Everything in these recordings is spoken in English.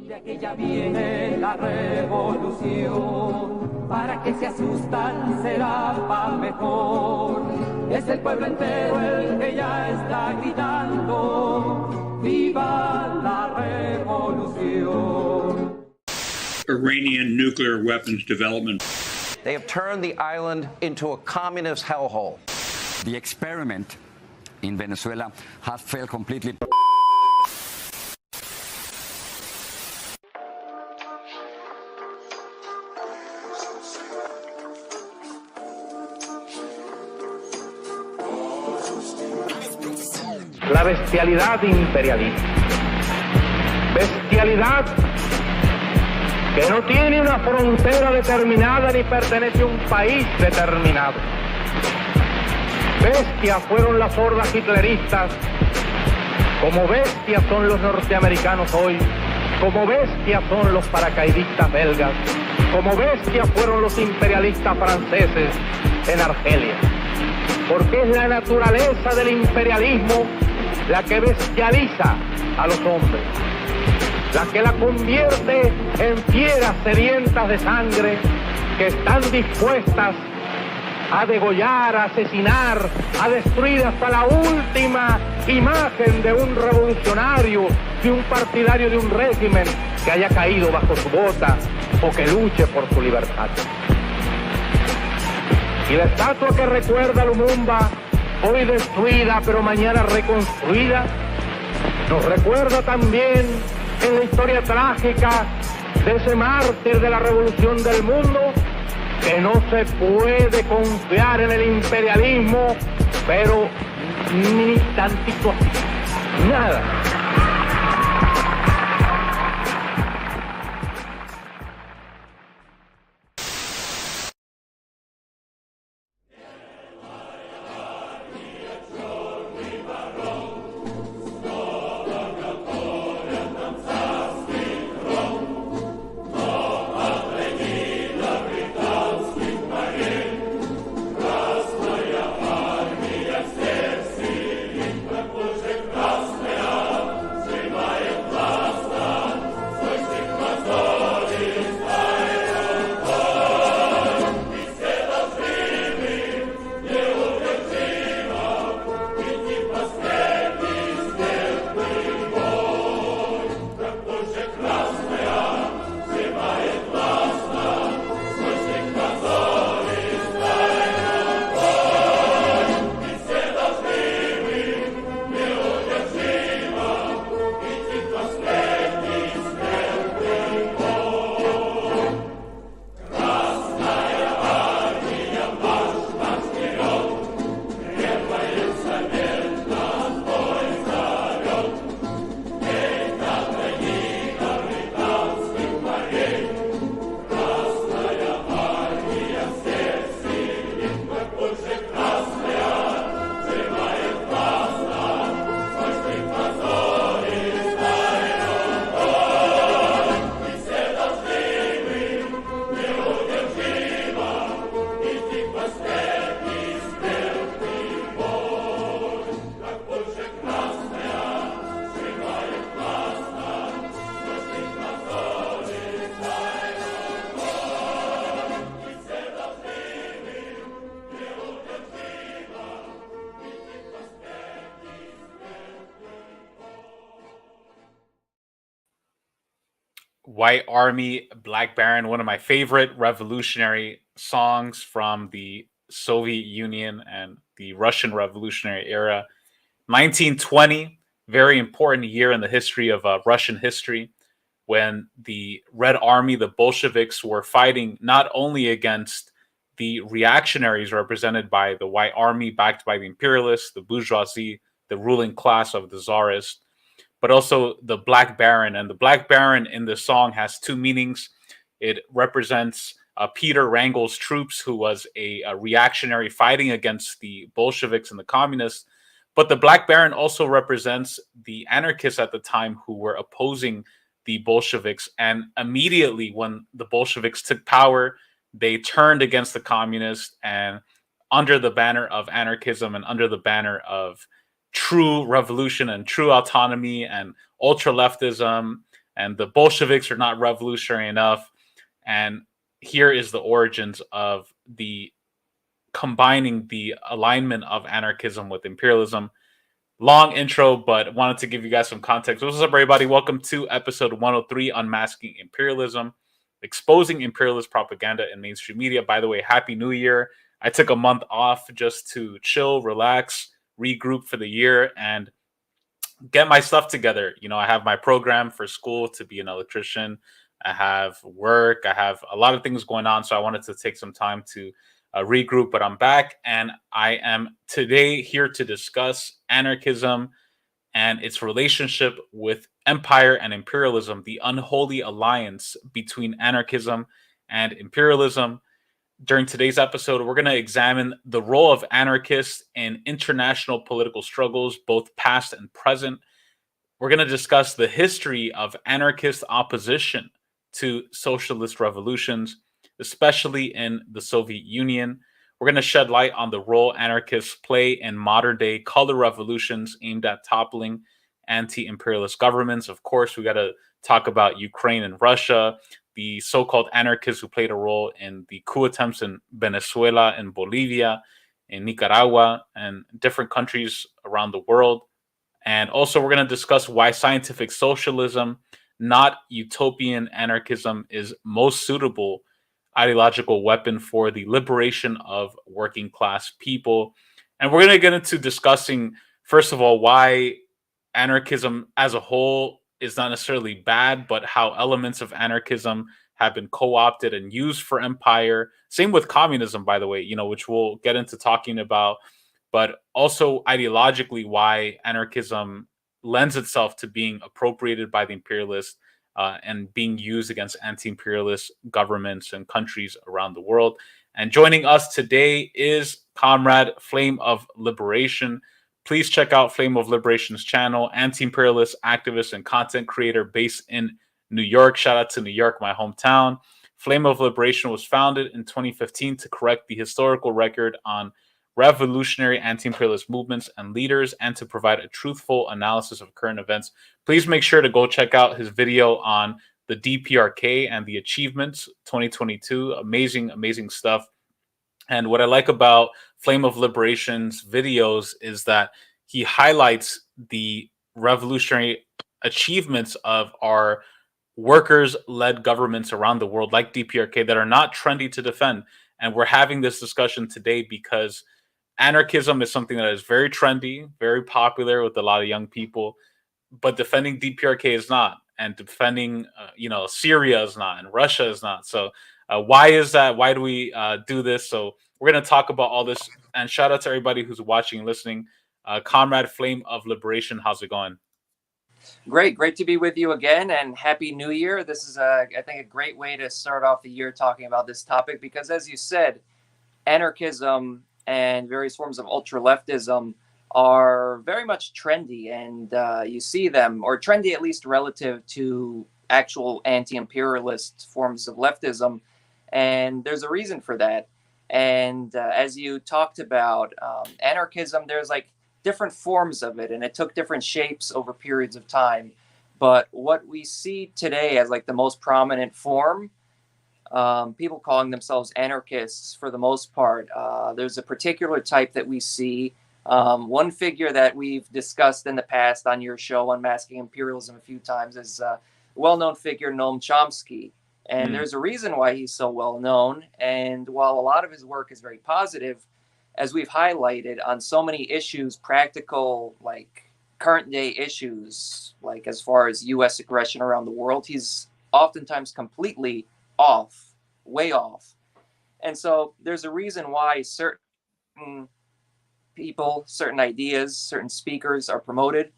De aquella viene la revolución, para que se asustan será para mejor. Es el pueblo entero el que ya está gritando, ¡viva la revolución! Iranian nuclear weapons development. They have turned the island into a communist hellhole. The experiment in Venezuela has failed completely. La bestialidad imperialista. Bestialidad que no tiene una frontera determinada ni pertenece a un país determinado. Bestias fueron las hordas hitleristas, como bestias son los norteamericanos hoy, como bestias son los paracaidistas belgas, como bestias fueron los imperialistas franceses en Argelia. Porque es la naturaleza del imperialismo la que bestializa a los hombres, la que la convierte en fieras sedientas de sangre que están dispuestas a degollar, a asesinar, a destruir hasta la última imagen de un revolucionario, de un partidario de un régimen que haya caído bajo su bota o que luche por su libertad. Y la estatua que recuerda a Lumumba, hoy destruida pero mañana reconstruida, nos recuerda también en la historia trágica de ese mártir de la revolución del mundo, que no se puede confiar en el imperialismo, pero ni tantito así, nada. White Army, Black Baron, one of my favorite revolutionary songs from the Soviet Union and the Russian Revolutionary era. 1920, very important year in the history of Russian history, when the Red Army, the Bolsheviks, were fighting not only against the reactionaries represented by the White Army, backed by the imperialists, the bourgeoisie, the ruling class of the czarist, but also the Black Baron. And the Black Baron in this song has two meanings. It represents Peter Wrangel's troops, who was a reactionary fighting against the Bolsheviks and the communists. But the Black Baron also represents the anarchists at the time who were opposing the Bolsheviks. And immediately when the Bolsheviks took power, they turned against the communists, and under the banner of anarchism and under the banner of true revolution and true autonomy and ultra leftism and the Bolsheviks are not revolutionary enough. And here is the origins of the combining the alignment of anarchism with imperialism. Long intro, but wanted to give you guys some context. What's up, everybody? Welcome to episode 103, Unmasking Imperialism, exposing imperialist propaganda in mainstream media. By the way, Happy New Year. I took a month off just to chill, relax, regroup for the year, and get my stuff together. You know, I have my program for school to be an electrician. I have work. I have a lot of things going on. So I wanted to take some time to regroup, but I'm back, and I am today here to discuss anarchism and its relationship with empire and imperialism, the unholy alliance between anarchism and imperialism. During today's episode, we're going to examine the role of anarchists in international political struggles, both past and present. We're going to discuss the history of anarchist opposition to socialist revolutions, especially in the Soviet Union. We're going to shed light on the role anarchists play in modern-day color revolutions aimed at toppling anti-imperialist governments. Of course, we got to talk about Ukraine and Russia, the so-called anarchists who played a role in the coup attempts in Venezuela and Bolivia, in Nicaragua, and different countries around the world. And also, we're going to discuss why scientific socialism, not utopian anarchism, is most suitable ideological weapon for the liberation of working class people. And we're going to get into discussing, first of all, why anarchism as a whole is not necessarily bad, but how elements of anarchism have been co-opted and used for empire. Same with communism, by the way, you know, which we'll get into talking about, but also ideologically why anarchism lends itself to being appropriated by the imperialists and being used against anti-imperialist governments and countries around the world. And joining us today is Comrade Flame of Liberation. Please check out Flame of Liberation's channel, anti-imperialist activist and content creator based in New York. Shout out to New York, my hometown. Flame of Liberation was founded in 2015 to correct the historical record on revolutionary anti-imperialist movements and leaders, and to provide a truthful analysis of current events. Please make sure to go check out his video on the DPRK and the achievements 2022. Amazing, amazing stuff. And what I like about Flame of Liberation's videos is that he highlights the revolutionary achievements of our workers-led governments around the world, like DPRK, that are not trendy to defend. And we're having this discussion today because anarchism is something that is very trendy, very popular with a lot of young people, but defending DPRK is not, and defending, Syria is not, and Russia is not. So why is that? Why do we do this? So we're going to talk about all this, and shout out to everybody who's watching and listening. Comrade Flame of Liberation, how's it going? Great to be with you again, and Happy New Year. This is, I think, a great way to start off the year talking about this topic, because as you said, anarchism and various forms of ultra-leftism are very much trendy, and you see them, or trendy at least relative to actual anti-imperialist forms of leftism, and there's a reason for that. And as you talked about, anarchism, there's like different forms of it, and it took different shapes over periods of time. But what we see today as like the most prominent form, people calling themselves anarchists for the most part, there's a particular type that we see. One figure that we've discussed in the past on your show, Unmasking Imperialism, a few times, is a well-known figure, Noam Chomsky. And there's a reason why he's so well-known. And while a lot of his work is very positive, as we've highlighted on so many issues, practical, like current day issues, like as far as U.S. aggression around the world, he's oftentimes completely off, way off. And so there's a reason why certain people, certain ideas, certain speakers are promoted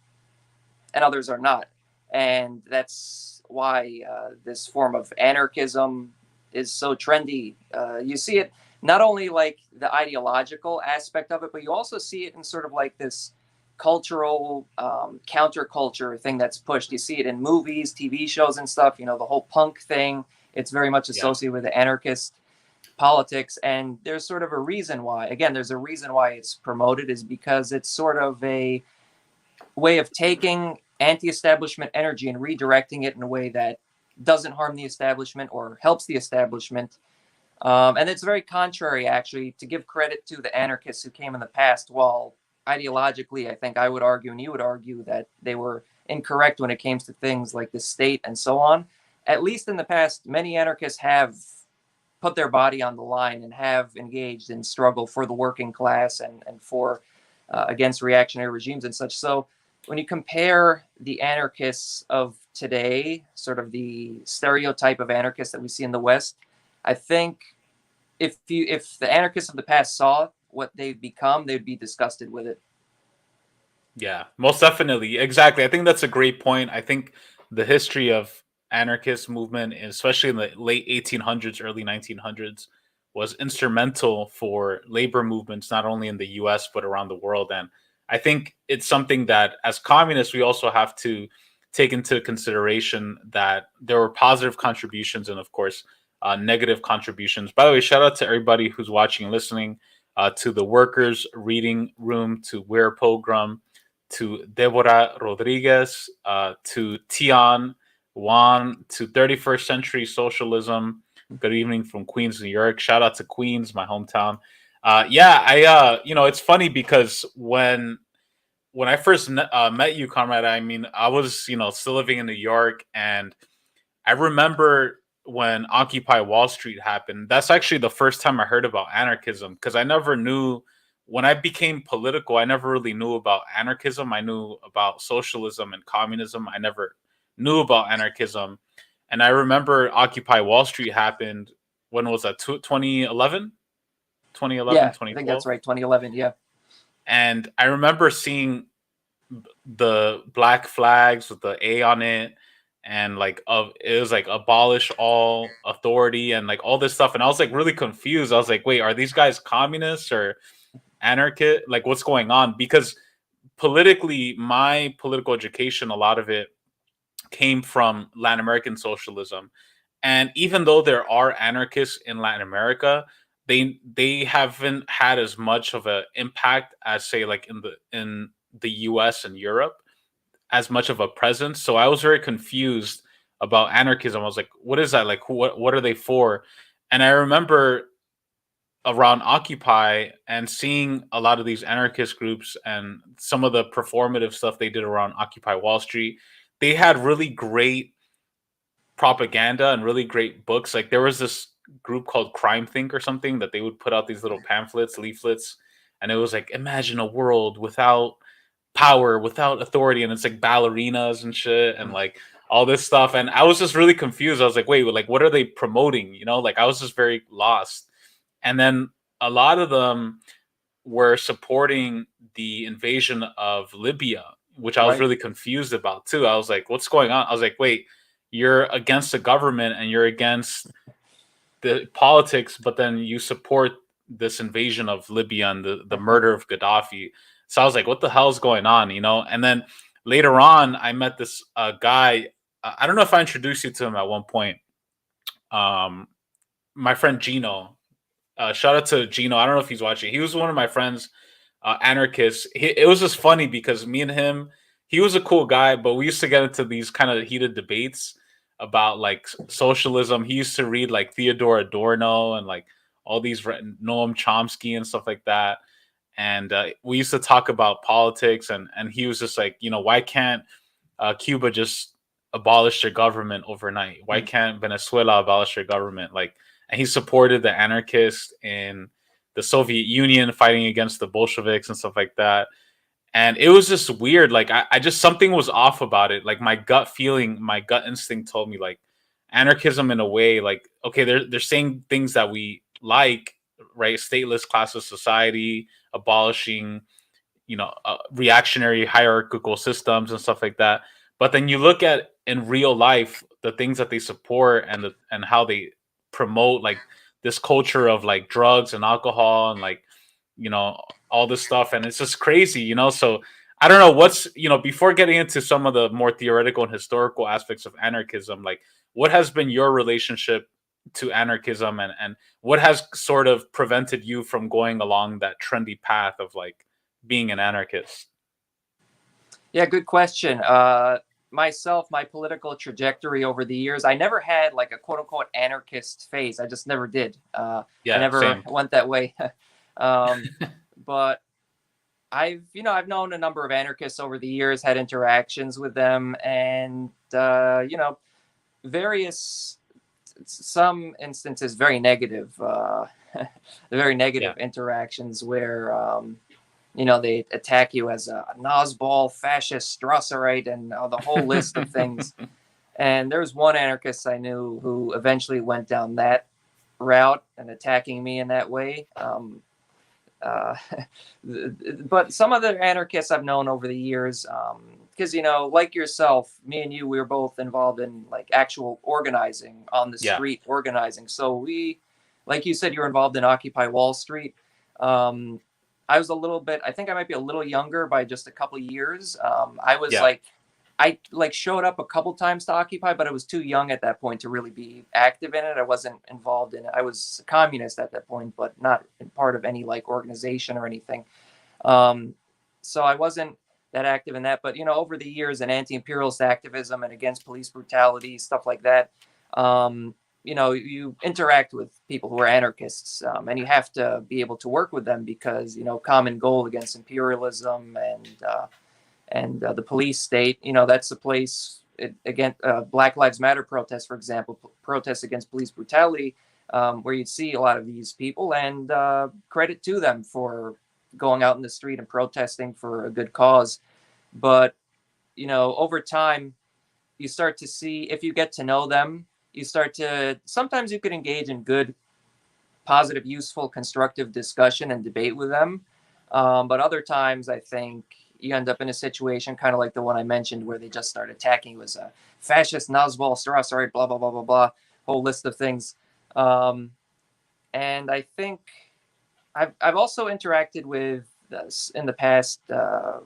and others are not. And that's why this form of anarchism is so trendy. You see it not only like the ideological aspect of it, but you also see it in sort of like this cultural counterculture thing that's pushed. You see it in movies, TV shows and stuff, you know, the whole punk thing. It's very much associated with the anarchist politics. And there's sort of a reason why, again, there's a reason why it's promoted, is because it's sort of a way of taking anti-establishment energy and redirecting it in a way that doesn't harm the establishment or helps the establishment. And it's very contrary, actually, to give credit to the anarchists who came in the past. While ideologically, I think I would argue, and you would argue, that they were incorrect when it came to things like the state and so on. At least in the past, many anarchists have put their body on the line and have engaged in struggle for the working class and for against reactionary regimes and such. So when you compare the anarchists of today, sort of the stereotype of anarchists that we see in the West, I think if the anarchists of the past saw what they've become, they'd be disgusted with it. Yeah, most definitely. Exactly. I think that's a great point. I think the history of anarchist movement, especially in the late 1800s, early 1900s, was instrumental for labor movements, not only in the US, but around the world. And I think it's something that as communists, we also have to take into consideration that there were positive contributions and, of course, negative contributions. By the way, shout out to everybody who's watching and listening, to the Workers Reading Room, to Weir Pogrom, to Deborah Rodriguez, to Tian Juan, to 21st Century Socialism. Good evening from Queens, New York. Shout out to Queens, my hometown. It's funny because when I first met you, comrade, I mean, I was, still living in New York, and I remember when Occupy Wall Street happened. That's actually the first time I heard about anarchism, because I never knew. When I became political, I never really knew about anarchism. I knew about socialism and communism. I never knew about anarchism. And I remember Occupy Wall Street happened. When was that? 2011? 2011, Yeah, 2012? I think that's right, 2011, yeah. And I remember seeing the black flags with the A on it, and it was like abolish all authority and like all this stuff. And I was like really confused. I was like, wait, are these guys communists or anarchist? Like, what's going on? Because politically, my political education, a lot of it came from Latin American socialism. And even though there are anarchists in Latin America, they haven't had as much of an impact as, say, like in the US and Europe, as much of a presence. So I was very confused about anarchism. I was like, what is that? Like, what are they for? And I remember around Occupy and seeing a lot of these anarchist groups and some of the performative stuff they did around Occupy Wall Street. They had really great propaganda and really great books. Like, there was this group called Crime Think or something that they would put out these little pamphlets, leaflets, and it was like, imagine a world without power, without authority, and it's like ballerinas and shit and like all this stuff. And I was just really confused. I was like, wait, like, what are they promoting? Like, I was just very lost. And then a lot of them were supporting the invasion of Libya, which I was Right. really confused about too. I was like, what's going on? I was like, wait, you're against the government and you're against the politics, but then you support this invasion of Libya and the murder of Gaddafi. So I was like, what the hell is going on? And then later on, I met this guy. I don't know if I introduced you to him at one point. My friend Gino. Shout out to Gino. I don't know if he's watching. He was one of my friends, anarchists. It was just funny because me and him, he was a cool guy, but we used to get into these kind of heated debates about like socialism. He used to read like Theodore Adorno and like all these Noam Chomsky and stuff like that. And we used to talk about politics, and he was just like, why can't Cuba just abolish their government overnight? Why can't Venezuela abolish their government? Like, and he supported the anarchists in the Soviet Union fighting against the Bolsheviks and stuff like that. And it was just weird. Like, I just, something was off about it. Like, my gut feeling, my gut instinct told me like anarchism in a way, like, okay, they're saying things that we like, right? Stateless classless society, abolishing, reactionary hierarchical systems and stuff like that. But then you look at in real life the things that they support and how they promote like this culture of like drugs and alcohol and like, all this stuff, and it's just crazy. So I don't know what's, before getting into some of the more theoretical and historical aspects of anarchism, like, what has been your relationship to anarchism, and what has sort of prevented you from going along that trendy path of like being an anarchist? Yeah, good question. Myself, my political trajectory over the years, I never had like a quote unquote anarchist phase. I just never did. I Yeah, never same. went that way. um, but I've known a number of anarchists over the years, had interactions with them, and various, some instances, very negative, very Yeah. negative interactions where they attack you as a nosball, fascist, Strasserite, and the whole list of things. And there was one anarchist I knew who eventually went down that route and attacking me in that way. Uh, but some other anarchists I've known over the years, because like yourself, me and you, we were both involved in like actual organizing on the Yeah. street, organizing. So we, like you said, you're involved in Occupy Wall Street. I was a little bit. I think I might be a little younger by just a couple of years. I was Yeah. like, I like showed up a couple times to Occupy, but I was too young at that point to really be active in it. I wasn't involved in it. I was a communist at that point, but not part of any like organization or anything. So I wasn't that active in that. But over the years, in anti-imperialist activism and against police brutality, stuff like that, you interact with people who are anarchists, and you have to be able to work with them because common goal against imperialism and the police state. That's the place. Again, Black Lives Matter protests, for example, protests against police brutality, where you'd see a lot of these people, and credit to them for going out in the street and protesting for a good cause. But over time, you start to see, if you get to know them, sometimes you could engage in good, positive, useful, constructive discussion and debate with them. But other times, I think you end up in a situation kind of like the one I mentioned, where they just start attacking you as a fascist, Nazbol, Strasserite, blah, blah, blah, blah, blah, whole list of things. And I think I've also interacted with in the past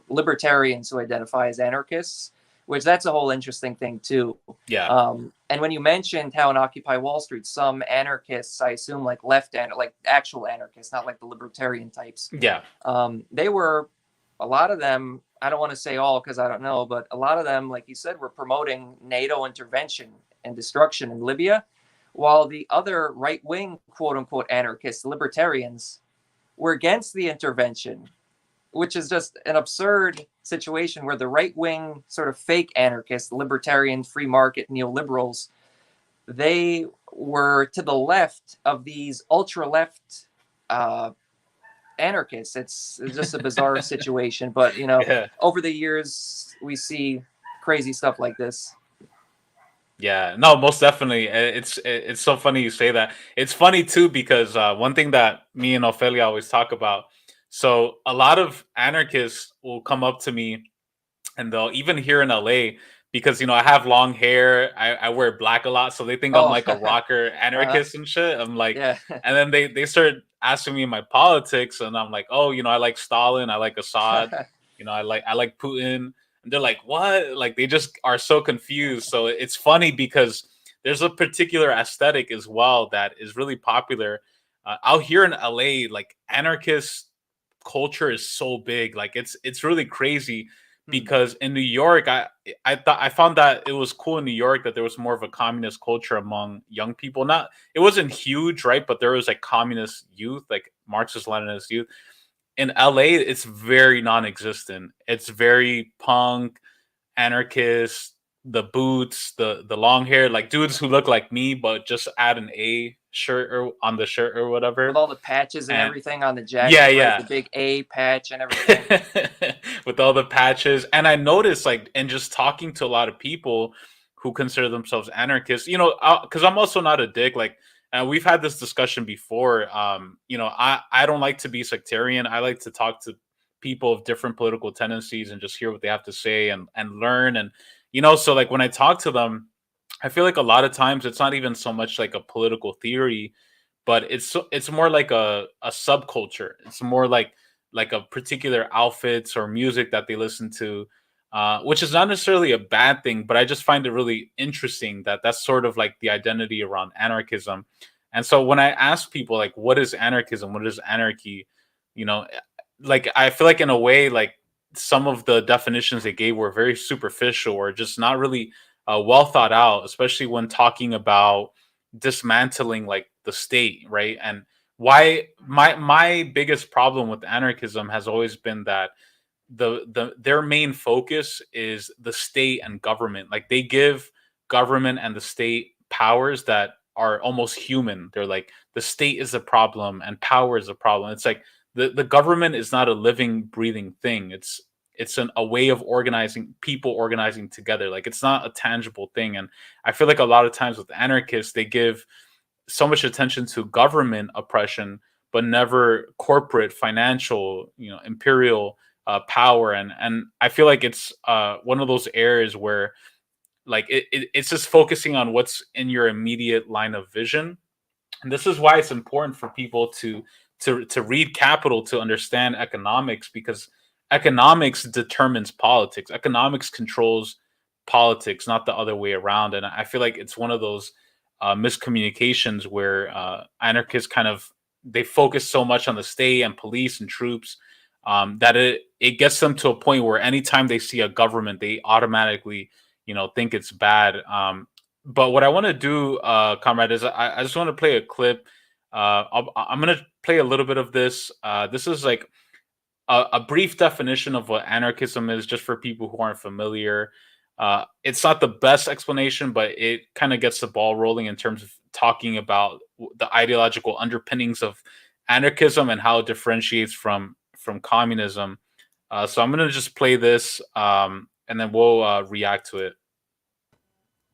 libertarians who identify as anarchists, which that's a whole interesting thing too. Yeah. And when you mentioned how in Occupy Wall Street, some anarchists, I assume like like actual anarchists, not like the libertarian types. Yeah. They were, a lot of them, I don't want to say all because I don't know, but a lot of them, like you said, were promoting NATO intervention and destruction in Libya, while the other right-wing, quote-unquote, anarchists, libertarians, were against the intervention, which is just an absurd situation where the right-wing sort of fake anarchists, libertarians, free market, neoliberals, they were to the left of these ultra-left anarchists. It's just a bizarre situation, but Yeah. over the years we see crazy stuff like this. Yeah, no, most definitely. It's so funny you say that. It's funny too because one thing that me and Ophelia always talk about. So a lot of anarchists will come up to me, and they'll even here in LA, because I have long hair, I wear black a lot, so they think I'm Oh, like a rocker anarchist and shit. I'm like, yeah. and then they start asking me my politics, and I'm like, oh, I like Stalin, I like Assad, I like Putin. And they're like, what? Like, they just are so confused. So it's funny because there's a particular aesthetic as well that is really popular out here in LA. Like, anarchist culture is so big. Like, it's really crazy because in New York, I found that it was cool in New York that there was more of a communist culture among young people. Not, it wasn't huge, right? But there was like communist youth, like Marxist Leninist youth. In LA, it's very non-existent. It's very punk, anarchist, the boots, the long hair, like dudes who look like me, but just add an A shirt or on the shirt or With whatever. all the patches and And everything on the jacket, yeah, right? The yeah. big A patch and everything. With all the patches. And I noticed, like, and just talking to a lot of people who consider themselves anarchists, because I'm also not a dick. Like, we've had this discussion before. I don't like to be sectarian. I like to talk to people of different political tendencies and just hear what they have to say and learn. And, so like when I talk to them, I feel like a lot of times it's not even so much like a political theory, but it's more like a subculture. It's more like a particular outfits or music that they listen to, which is not necessarily a bad thing, but I just find it really interesting that that's sort of like the identity around anarchism. And so when I ask people like, what is anarchism? What is anarchy? You know, like I feel like in a way, like some of the definitions they gave were very superficial or just not really well thought out, especially when talking about dismantling like the state, right? And why my biggest problem with anarchism has always been that their main focus is the state and government. Like they give government and the state powers that are almost human. They're like the state is a problem and power is a problem. It's like the government is not a living, breathing thing. It's a way of organizing people organizing together. Like it's not a tangible thing. And I feel like a lot of times with anarchists, they give so much attention to government oppression, but never corporate, financial, imperial power. And I feel like it's one of those areas where like it's just focusing on what's in your immediate line of vision. And this is why it's important for people to read Capital to understand economics, because economics determines politics. Economics controls politics, not the other way around. And I feel like it's one of those miscommunications where anarchists they focus so much on the state and police and troops that it gets them to a point where anytime they see a government, they automatically think it's bad. But what I want to do, comrade, is I just want to play a clip. I'm going to play a little bit of this. This is like a brief definition of what anarchism is, just for people who aren't familiar. It's not the best explanation, but it kind of gets the ball rolling in terms of talking about the ideological underpinnings of anarchism and how it differentiates from communism. So I'm going to just play this, and then we'll react to it.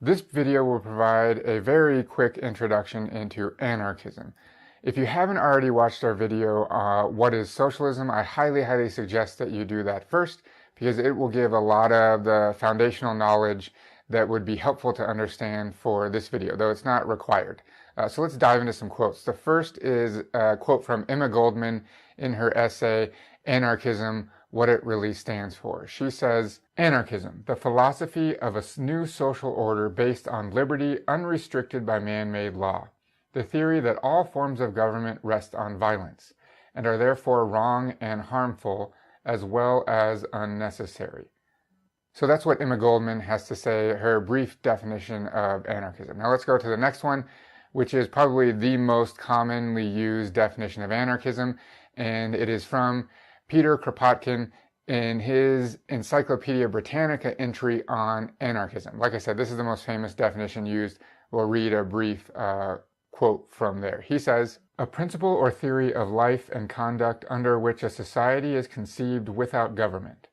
This video will provide a very quick introduction into anarchism. If you haven't already watched our video, What is Socialism? I highly suggest that you do that first, because it will give a lot of the foundational knowledge that would be helpful to understand for this video, though it's not required. So let's dive into some quotes. The first is a quote from Emma Goldman in her essay, Anarchism, What It Really Stands For. She says, "Anarchism, the philosophy of a new social order based on liberty unrestricted by man-made law. The theory that all forms of government rest on violence, and are therefore wrong and harmful, as well as unnecessary." So that's what Emma Goldman has to say, her brief definition of anarchism. Now let's go to the next one, which is probably the most commonly used definition of anarchism, and it is from Peter Kropotkin in his Encyclopedia Britannica entry on anarchism. Like I said, this is the most famous definition used. We'll read a brief quote from there. He says, "A principle or theory of life and conduct under which a society is conceived without government.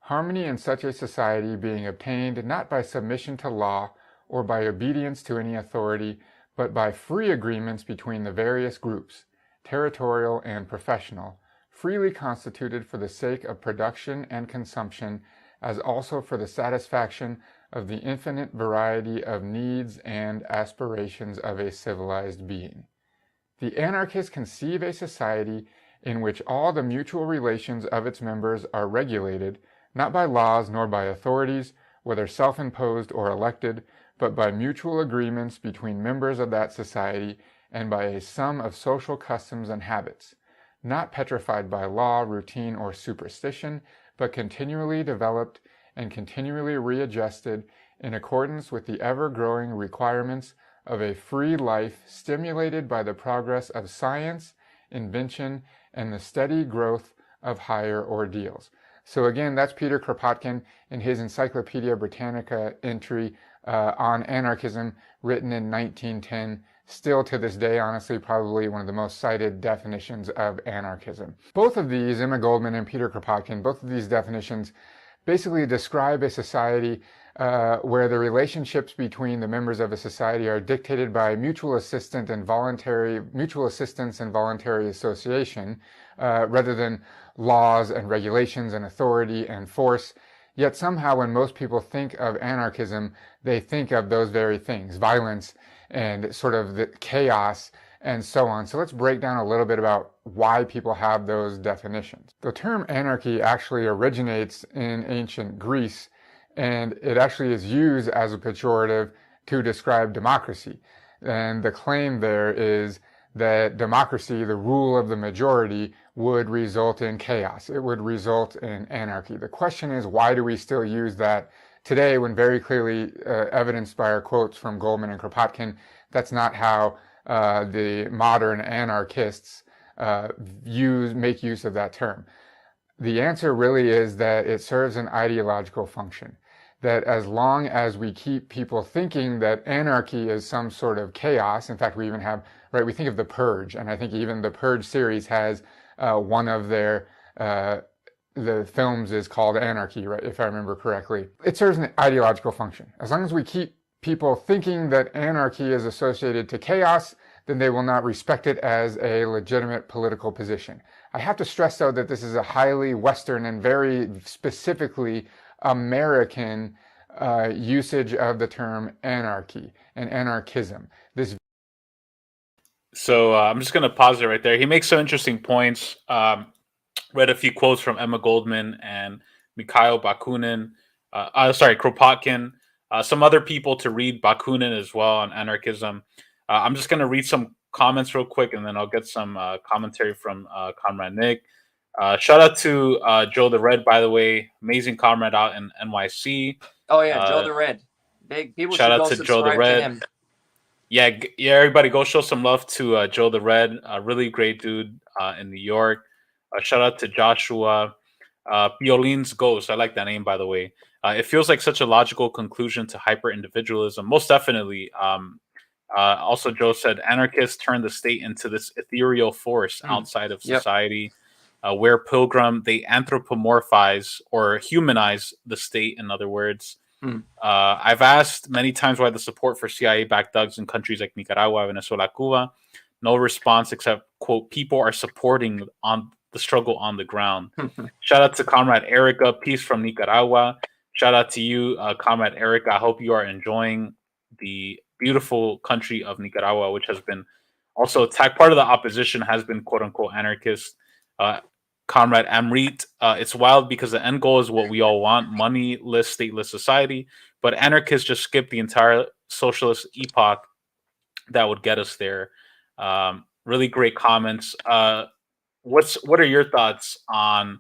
Harmony in such a society being obtained not by submission to law or by obedience to any authority, but by free agreements between the various groups, territorial and professional, freely constituted for the sake of production and consumption, as also for the satisfaction of the infinite variety of needs and aspirations of a civilized being. The anarchists conceive a society in which all the mutual relations of its members are regulated, not by laws nor by authorities, whether self-imposed or elected, but by mutual agreements between members of that society and by a sum of social customs and habits, not petrified by law, routine, or superstition, but continually developed and continually readjusted in accordance with the ever-growing requirements of a free life stimulated by the progress of science, invention, and the steady growth of higher ordeals." So again, that's Peter Kropotkin in his Encyclopedia Britannica entry on anarchism, written in 1910. Still to this day, honestly, probably one of the most cited definitions of anarchism. Both of these, Emma Goldman and Peter Kropotkin, both of these definitions basically describe a society where the relationships between the members of a society are dictated by mutual assistance and voluntary association, rather than laws and regulations and authority and force. Yet somehow when most people think of anarchism, they think of those very things, violence and sort of the chaos and so on. So let's break down a little bit about why people have those definitions. The term anarchy actually originates in ancient Greece, and it actually is used as a pejorative to describe democracy. And the claim there is that democracy, the rule of the majority, would result in chaos. It would result in anarchy. The question is, why do we still use that today when very clearly evidenced by our quotes from Goldman and Kropotkin, that's not how the modern anarchists make use of that term? The answer really is that it serves an ideological function. That as long as we keep people thinking that anarchy is some sort of chaos, in fact, we even have, right, we think of The Purge, and I think even the Purge series has one of their, the films is called Anarchy, right, if I remember correctly. It serves an ideological function. As long as we keep people thinking that anarchy is associated to chaos, then they will not respect it as a legitimate political position. I have to stress, though, that this is a highly Western and very specifically American usage of the term anarchy and anarchism. So I'm just going to pause it right there. He makes some interesting points. Read a few quotes from Emma Goldman and Mikhail Bakunin. Kropotkin. Some other people to read, Bakunin as well, on anarchism. I'm just going to read some comments real quick, and then I'll get some commentary from Comrade Nick. Shout out to Joe the Red, by the way, amazing comrade out in NYC. Oh yeah, Joe the Red, big people. Shout out to Joe the Red. Yeah, everybody go show some love to Joe the Red, a really great dude in New York. Shout out to Joshua. Piolin's Ghost, I like that name, by the way. It feels like such a logical conclusion to hyper-individualism. Most definitely. Also, Joe said, anarchists turn the state into this ethereal force outside of society. Where Pilgrim, they anthropomorphize or humanize the state, in other words. I've asked many times why the support for CIA-backed thugs in countries like Nicaragua, Venezuela, Cuba, no response except, quote, people are supporting on the struggle on the ground. Shout out to Comrade Erica, peace from Nicaragua. Shout out to you, Comrade Erica. I hope you are enjoying the beautiful country of Nicaragua, which has been also attacked. Part of the opposition has been, quote unquote, anarchist. Comrade Amrit, it's wild because the end goal is what we all want, moneyless, stateless society. But anarchists just skip the entire socialist epoch that would get us there. Really great comments. What are your thoughts on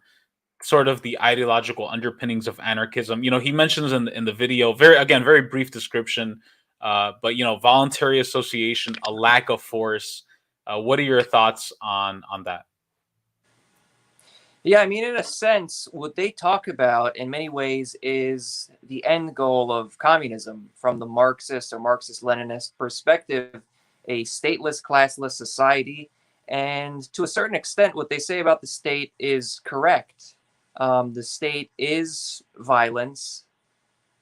sort of the ideological underpinnings of anarchism? You know, he mentions in the video, very brief description, but you know, voluntary association, a lack of force. What are your thoughts on that? Yeah, I mean, in a sense, what they talk about in many ways is the end goal of communism from the Marxist or Marxist-Leninist perspective, a stateless, classless society. And to a certain extent, what they say about the state is correct. The state is violence.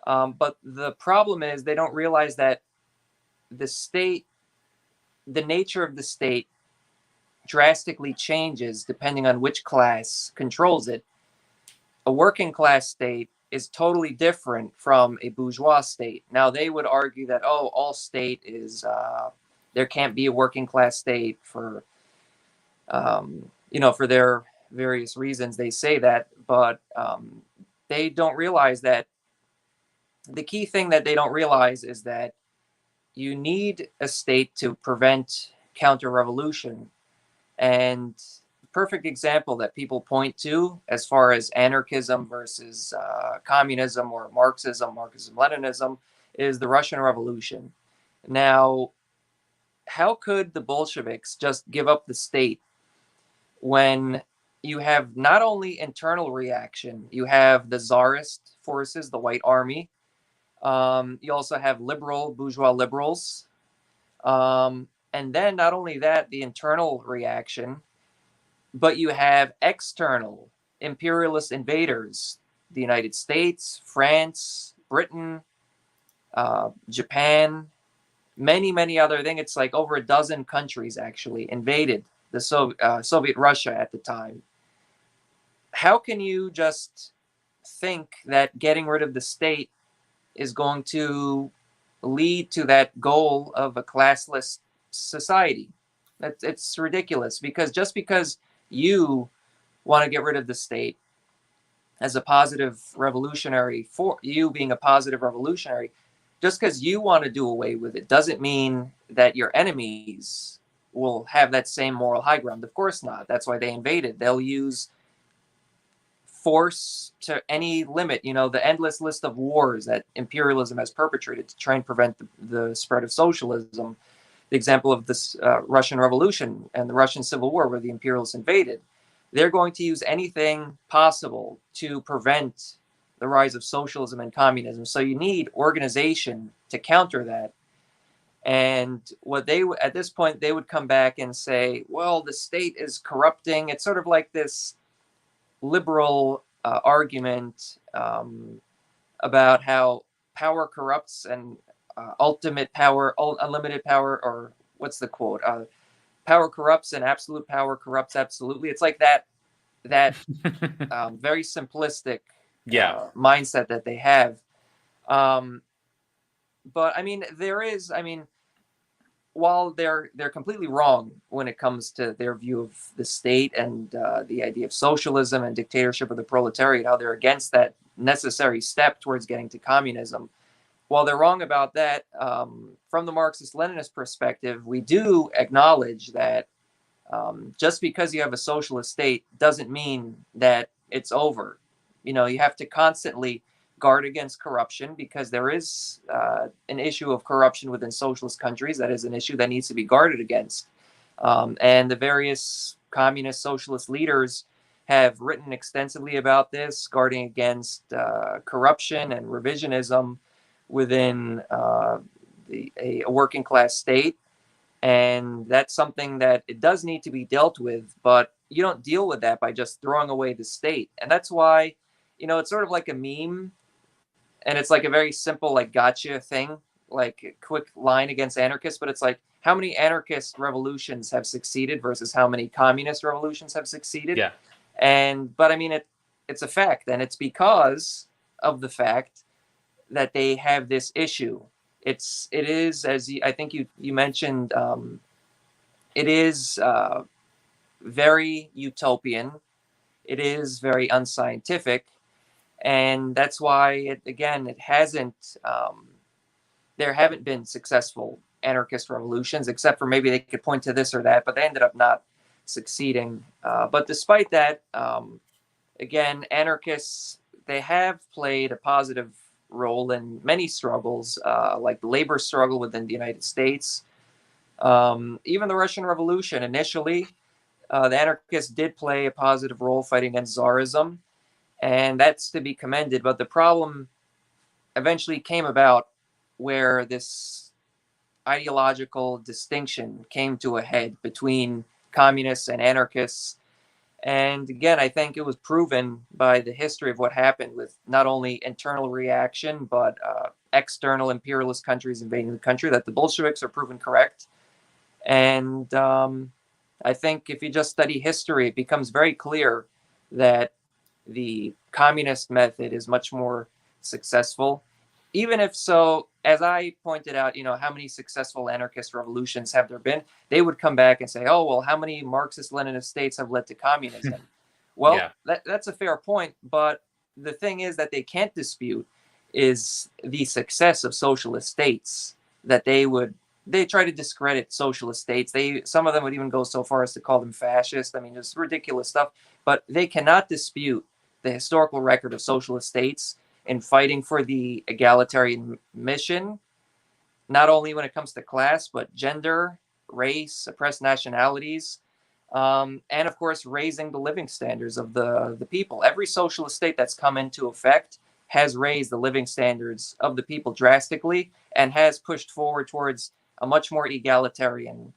But the problem is they don't realize that the state, the nature of the state, drastically changes depending on which class controls it. A working class state is totally different from a bourgeois state. Now, they would argue that, oh, all state is, there can't be a working class state for, you know, for their various reasons they say that, but they don't realize that the key thing that they don't realize is that you need a state to prevent counter-revolution. And the perfect example that people point to as far as anarchism versus communism or Marxism-Leninism is the Russian Revolution. Now, how could the Bolsheviks just give up the state when you have not only internal reaction, you have the Tsarist forces, the White Army, you also have liberal, bourgeois liberals, and then not only that, the internal reaction, but you have external imperialist invaders, the United States, France, Britain, Japan, many other, I think it's like over a dozen countries actually invaded the Soviet Russia at the time. How can you just think that getting rid of the state is going to lead to that goal of a classless society? It's ridiculous, because just because you want to get rid of the state as a positive revolutionary, for you being a positive revolutionary, just because you want to do away with it doesn't mean that your enemies will have that same moral high ground. Of course not. That's why they invaded. They'll use force to any limit, the endless list of wars that imperialism has perpetrated to try and prevent the spread of socialism. The example of this Russian Revolution and the Russian Civil War, where the imperialists invaded. They're going to use anything possible to prevent the rise of socialism and communism. So you need organization to counter that. And what at this point, they would come back and say, well, the state is corrupting. It's sort of like this liberal argument about how power corrupts and ultimate power, unlimited power, or what's the quote? Power corrupts and absolute power corrupts absolutely. It's like that very simplistic mindset that they have. But I mean, while they're completely wrong when it comes to their view of the state and the idea of socialism and dictatorship of the proletariat, how they're against that necessary step towards getting to communism. While they're wrong about that, from the Marxist-Leninist perspective, we do acknowledge that just because you have a socialist state doesn't mean that it's over. You have to constantly guard against corruption, because there is an issue of corruption within socialist countries. That is an issue that needs to be guarded against. And the various communist socialist leaders have written extensively about this, guarding against corruption and revisionism within a working class state. And that's something that it does need to be dealt with, but you don't deal with that by just throwing away the state. And that's why, it's sort of like a meme. And it's like a very simple, like, gotcha thing, like a quick line against anarchists. But it's like, how many anarchist revolutions have succeeded versus how many communist revolutions have succeeded? Yeah. But I mean, it's a fact. And it's because of the fact that they have this issue. It is, as I think you mentioned, it is very utopian. It is very unscientific. And that's why, it hasn't, there haven't been successful anarchist revolutions, except for maybe they could point to this or that, but they ended up not succeeding. But despite that, again, anarchists, they have played a positive role in many struggles, like the labor struggle within the United States. Even the Russian Revolution, initially, the anarchists did play a positive role fighting against Tsarism. And that's to be commended. But the problem eventually came about where this ideological distinction came to a head between communists and anarchists. And again, I think it was proven by the history of what happened with not only internal reaction, but external imperialist countries invading the country, that the Bolsheviks are proven correct. And I think if you just study history, it becomes very clear that the communist method is much more successful. Even if so, as I pointed out, how many successful anarchist revolutions have there been? They would come back and say, oh, well, how many Marxist-Leninist states have led to communism? Well, that's a fair point. But the thing is that they can't dispute is the success of socialist states, that they try to discredit socialist states. Some of them would even go so far as to call them fascist. I mean, it's ridiculous stuff. But they cannot dispute the historical record of socialist states in fighting for the egalitarian mission, not only when it comes to class, but gender, race, oppressed nationalities, and of course, raising the living standards of the people. Every socialist state that's come into effect has raised the living standards of the people drastically and has pushed forward towards a much more egalitarian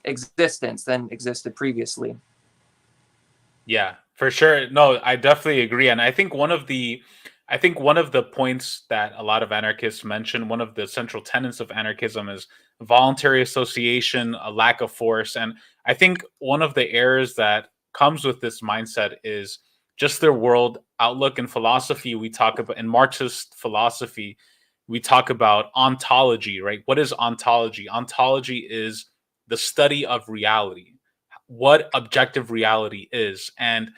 existence than existed previously. Yeah, for sure. No, I definitely agree. And I think one of the points that a lot of anarchists mention, one of the central tenets of anarchism is voluntary association, a lack of force. And I think one of the errors that comes with this mindset is just their world outlook and philosophy. We talk about in Marxist philosophy, we talk about ontology, right? What is ontology? Ontology is the study of reality, what objective reality is. And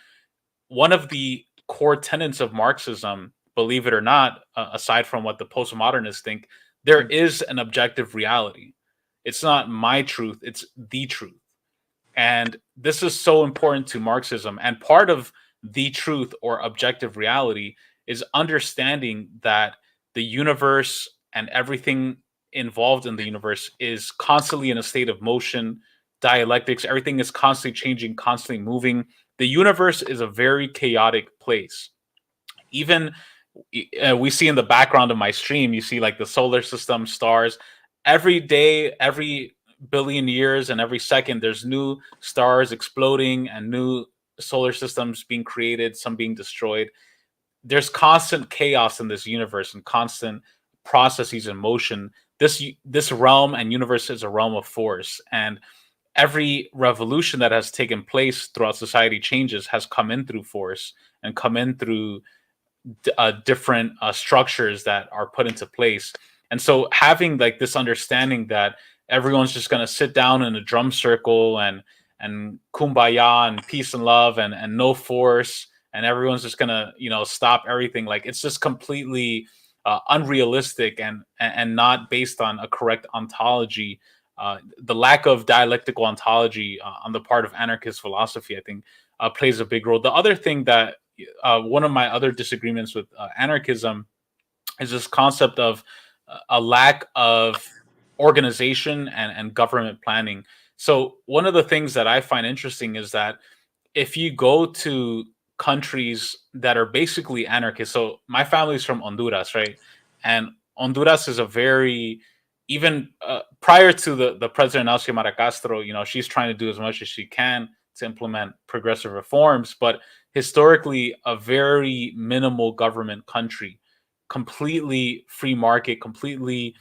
one of the core tenets of Marxism, believe it or not, aside from what the postmodernists think, there is an objective reality. It's not my truth, it's the truth. And this is so important to Marxism. And part of the truth or objective reality is understanding that the universe and everything involved in the universe is constantly in a state of motion, dialectics. Everything is constantly changing, constantly moving. The universe is a very chaotic place. Even we see in the background of my stream, you see like the solar system, stars. Every day, every billion years, and every second, there's new stars exploding and new solar systems being created, some being destroyed. There's constant chaos in this universe and constant processes in motion. This realm and universe is a realm of force, and every revolution that has taken place throughout society changes has come in through force and come in through different structures that are put into place. And so having like this understanding that everyone's just going to sit down in a drum circle and kumbaya and peace and love and no force, and everyone's just going to, you know, stop everything, like it's just completely unrealistic and not based on a correct ontology. The lack of dialectical ontology on the part of anarchist philosophy, I think, plays a big role. The other thing that one of my other disagreements with anarchism is this concept of a lack of organization and government planning. So one of the things that I find interesting is that if you go to countries that are basically anarchist, so my family's from Honduras, right? And Honduras is a very, even prior to the president Xiomara Castro, you know, she's trying to do as much as she can to implement progressive reforms, but historically a very minimal government country, completely free market, completely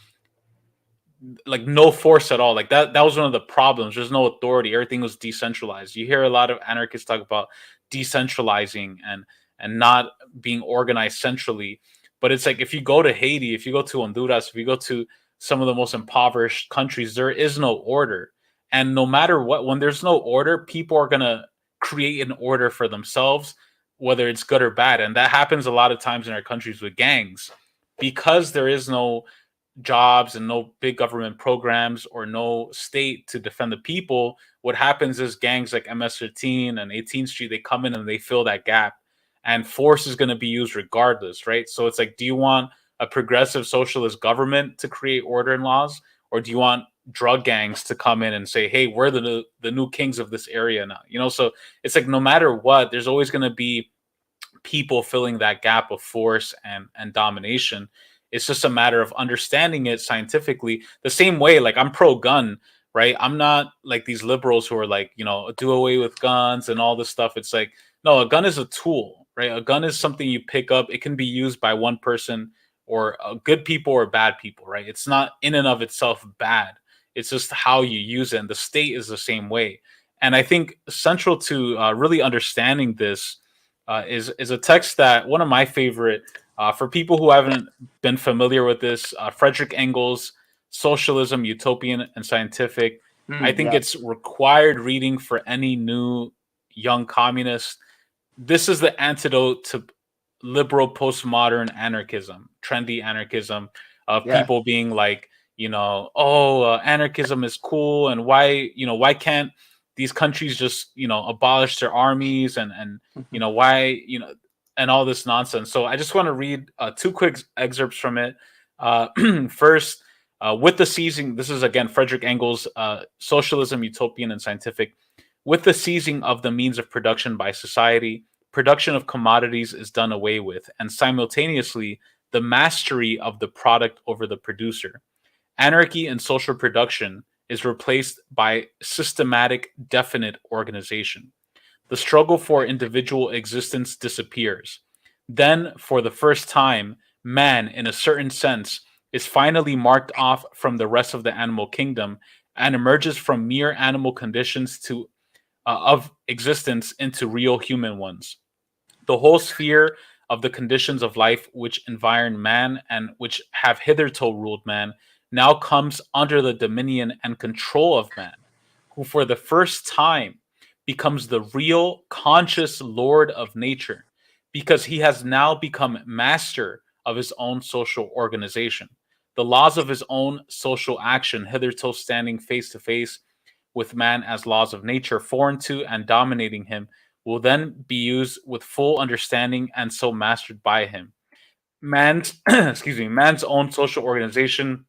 like no force at all. Like that was one of the problems. There's no authority. Everything was decentralized. You hear a lot of anarchists talk about decentralizing and not being organized centrally. But it's like if you go to Haiti, if you go to Honduras, if you go to some of the most impoverished countries, there is no order. And no matter what, when there's no order, people are gonna create an order for themselves, whether it's good or bad. And that happens a lot of times in our countries with gangs, because there is no jobs and no big government programs or no state to defend the people. What happens is gangs like MS-13 and 18th Street, they come in and they fill that gap, and force is going to be used regardless, right? So it's like, do you want a progressive socialist government to create order and laws, or do you want drug gangs to come in and say, hey, we're the new kings of this area now? You know, so it's like no matter what, there's always going to be people filling that gap of force and domination. It's just a matter of understanding it scientifically. The same way, like I'm pro-gun, right? I'm not like these liberals who are like, you know, do away with guns and all this stuff. It's like, no, a gun is a tool, right? A gun is something you pick up. It can be used by one person, or good people or bad people, right? It's not in and of itself bad. It's just how you use it. And the state is the same way. And I think central to really understanding this is a text that one of my favorite, for people who haven't been familiar with this, Frederick Engels' Socialism, Utopian, and Scientific. I think it's required reading for any new young communist. This is the antidote to liberal postmodern anarchism, trendy anarchism, of people being like, you know, anarchism is cool, and why can't these countries just, you know, abolish their armies and you know, why, you know, and all this nonsense. So I just want to read two quick excerpts from it. First, with the seizing, this is again Frederick Engels, Socialism, Utopian, and Scientific. With the seizing of the means of production by society, production of commodities is done away with, and simultaneously the mastery of the product over the producer. Anarchy in social production is replaced by systematic, definite organization. The struggle for individual existence disappears. Then, for the first time, man, in a certain sense, is finally marked off from the rest of the animal kingdom and emerges from mere animal conditions of existence into real human ones. The whole sphere of the conditions of life which environ man and which have hitherto ruled man now comes under the dominion and control of man, who for the first time becomes the real conscious lord of nature, because he has now become master of his own social organization. The laws of his own social action, hitherto standing face to face with man as laws of nature, foreign to and dominating him, will then be used with full understanding and so mastered by him. Man's man's own social organization,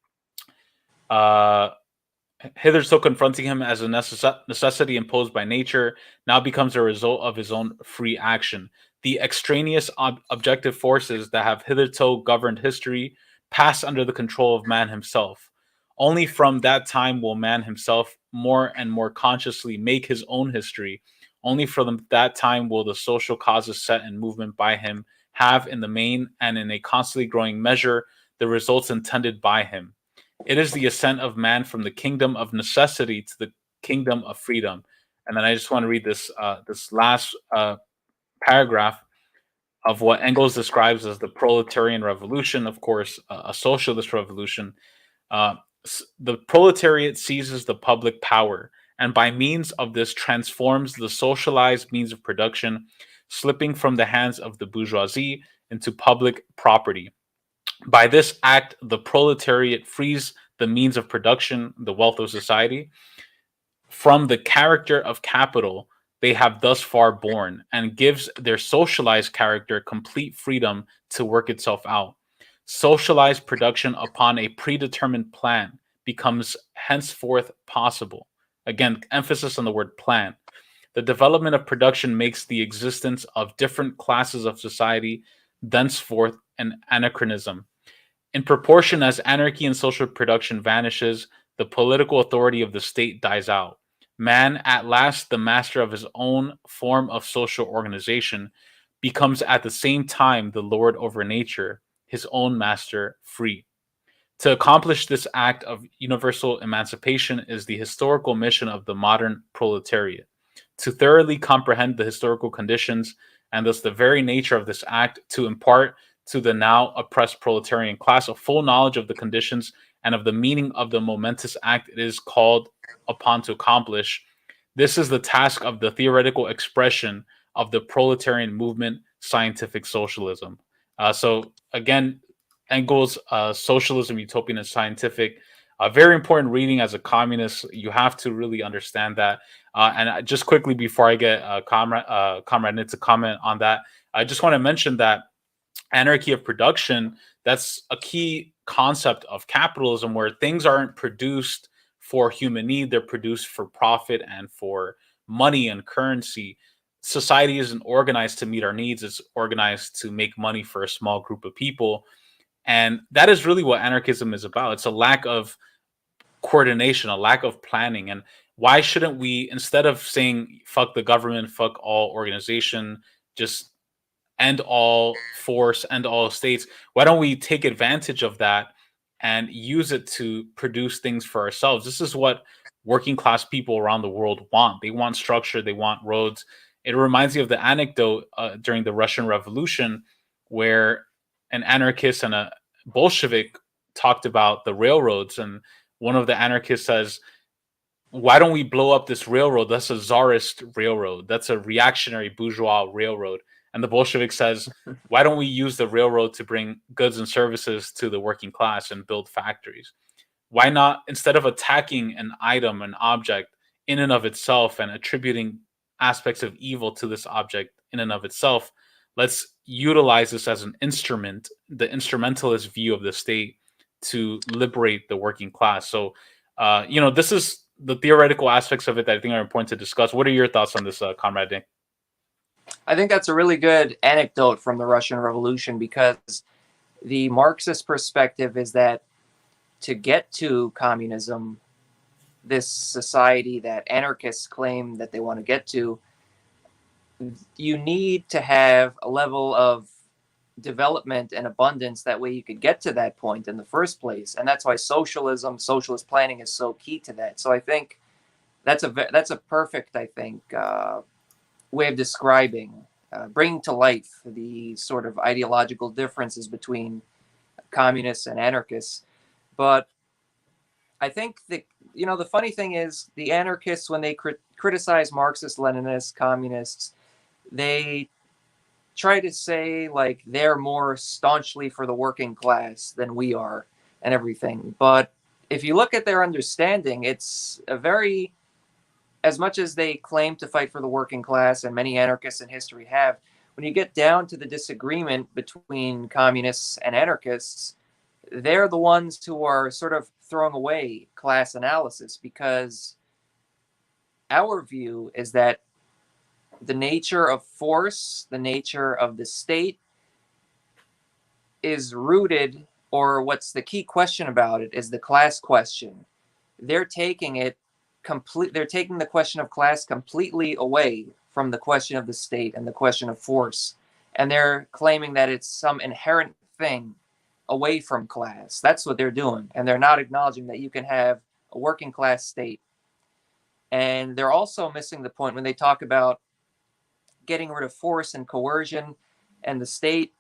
hitherto confronting him as a necessity imposed by nature, now becomes a result of his own free action. The extraneous objective forces that have hitherto governed history pass under the control of man himself. Only from that time will man himself more and more consciously make his own history. Only from that time will the social causes set in movement by him have in the main and in a constantly growing measure the results intended by him. It is the ascent of man from the kingdom of necessity to the kingdom of freedom. And then I just want to read this last paragraph of what Engels describes as the proletarian revolution, of course, a socialist revolution. The proletariat seizes the public power, and by means of this transforms the socialized means of production, slipping from the hands of the bourgeoisie into public property. By this act, the proletariat frees the means of production, the wealth of society, from the character of capital they have thus far borne, and gives their socialized character complete freedom to work itself out. Socialized production upon a predetermined plan becomes henceforth possible. Again, emphasis on the word plan. The development of production makes the existence of different classes of society thenceforth an anachronism. In proportion as anarchy and social production vanishes, the political authority of the state dies out. Man, at last the master of his own form of social organization, becomes at the same time the lord over nature, his own master, free. To accomplish this act of universal emancipation is the historical mission of the modern proletariat. To thoroughly comprehend the historical conditions and thus the very nature of this act, to impart to the now oppressed proletarian class a full knowledge of the conditions and of the meaning of the momentous act it is called upon to accomplish. This is the task of the theoretical expression of the proletarian movement, scientific socialism. So again, Engels' Socialism, Utopian, and Scientific, a very important reading as a communist. You have to really understand that. And just quickly before I get Comrade Nick to comment on that, I just want to mention that anarchy of production, that's a key concept of capitalism, where things aren't produced for human need, they're produced for profit and for money and currency. Society isn't organized to meet our needs, it's organized to make money for a small group of people. And that is really what anarchism is about. It's a lack of coordination, a lack of planning. And why shouldn't we, instead of saying fuck the government, fuck all organization, just end all force, end all states, why don't we take advantage of that and use it to produce things for ourselves? This is what working class people around the world want. They want structure, they want roads. It reminds me of the anecdote during the Russian Revolution, where an anarchist and a Bolshevik talked about the railroads, and one of the anarchists says, why don't we blow up this railroad? That's a czarist railroad. That's a reactionary bourgeois railroad. And the Bolshevik says, why don't we use the railroad to bring goods and services to the working class and build factories? Why not, instead of attacking an item, an object in and of itself and attributing aspects of evil to this object in and of itself, let's utilize this as an instrument, the instrumentalist view of the state, to liberate the working class. So, this is the theoretical aspects of it that I think are important to discuss. What are your thoughts on this, Comrade Nick? I think that's a really good anecdote from the Russian Revolution, because the Marxist perspective is that to get to communism, this society that anarchists claim that they want to get to, you need to have a level of development and abundance. That way you could get to that point in the first place. And that's why socialism, socialist planning is so key to that. So I think that's a perfect, way of describing, bringing to life the sort of ideological differences between communists and anarchists. But I think the funny thing is, the anarchists, when they criticize Marxist, Leninists, communists, they try to say like they're more staunchly for the working class than we are. and everything. But if you look at their understanding, it's a very, as much as they claim to fight for the working class, and many anarchists in history have, when you get down to the disagreement between communists and anarchists, they're the ones who are sort of throwing away class analysis, because our view is that the nature of force, the nature of the state is rooted, or what's the key question about it is the class question. They're taking it they're taking the question of class completely away from the question of the state and the question of force. And they're claiming that it's some inherent thing away from class. That's what they're doing. And they're not acknowledging that you can have a working class state. And they're also missing the point when they talk about getting rid of force and coercion and the state.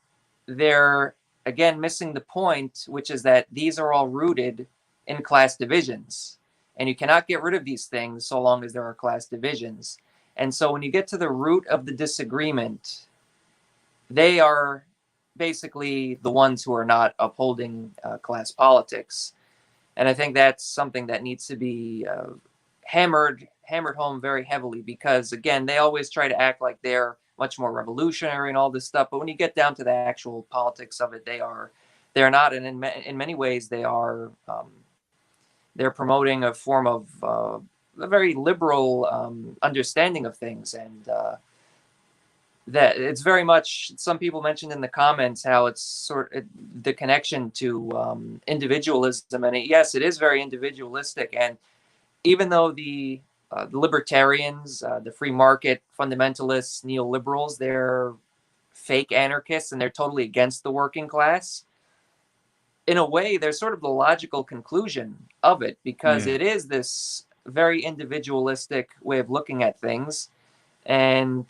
They're, again, missing the point, which is that these are all rooted in class divisions. And you cannot get rid of these things so long as there are class divisions. And so when you get to the root of the disagreement, they are basically the ones who are not upholding class politics. And I think that's something that needs to be hammered home very heavily, because, again, they always try to act like they're much more revolutionary and all this stuff. But when you get down to the actual politics of it, they're not. And in many ways, they are. They're promoting a form of a very liberal understanding of things, and that it's very much. Some people mentioned in the comments how it's the connection to individualism, and yes, it is very individualistic. And even though the libertarians, the free market fundamentalists, neoliberals, they're fake anarchists and they're totally against the working class, in a way, they're sort of the logical conclusion of it, because it is this very individualistic way of looking at things. And,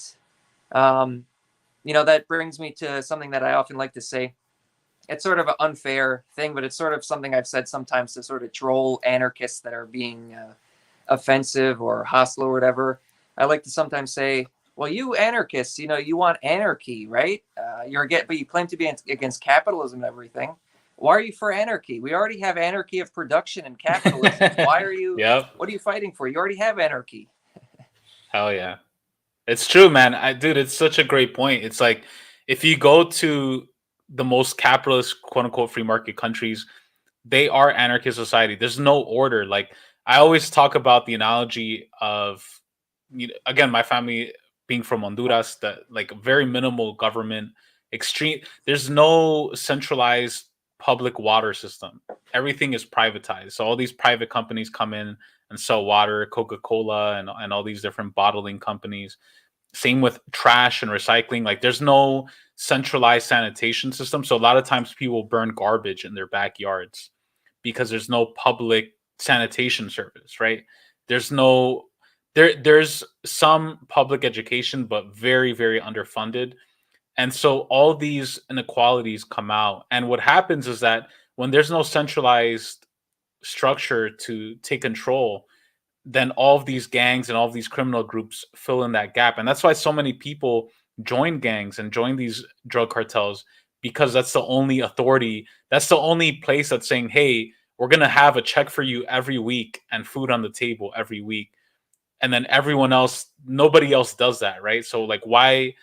that brings me to something that I often like to say. It's sort of an unfair thing, but it's sort of something I've said sometimes to sort of troll anarchists that are being offensive or hostile or whatever. I like to sometimes say, well, you anarchists, you want anarchy, right? But you claim to be against capitalism and everything. Why are you for anarchy? We already have anarchy of production and capitalism. Why are you? Yep. What are you fighting for? You already have anarchy. Hell yeah. It's true, man. Dude, it's such a great point. It's like, if you go to the most capitalist, quote unquote, free market countries, they are anarchist society. There's no order. Like, I always talk about the analogy of, again, my family being from Honduras, that like very minimal government, extreme. There's no centralized public water system. Everything is privatized. So all these private companies come in and sell water, Coca-Cola and all these different bottling companies. Same with trash and recycling. Like, there's no centralized sanitation system. So a lot of times people burn garbage in their backyards because there's no public sanitation service, right? There's some public education, but very, very underfunded. And so all these inequalities come out. And what happens is that when there's no centralized structure to take control, then all of these gangs and all of these criminal groups fill in that gap. And that's why so many people join gangs and join these drug cartels, because that's the only authority. That's the only place that's saying, hey, we're going to have a check for you every week and food on the table every week. And then everyone else, nobody else does that, right? So like, why?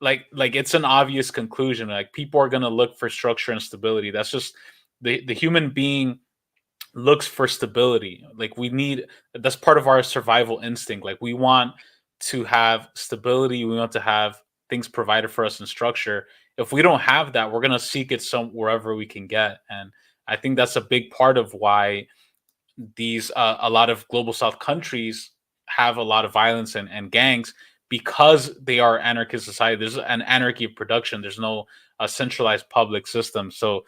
Like it's an obvious conclusion. Like, people are going to look for structure and stability. That's just the human being looks for stability. Like, that's part of our survival instinct. Like, we want to have stability. We want to have things provided for us in structure. If we don't have that, we're going to seek it wherever we can get. And I think that's a big part of why these a lot of global South countries have a lot of violence and gangs, because they are anarchist society. There's an anarchy of production. There's no centralized public system. So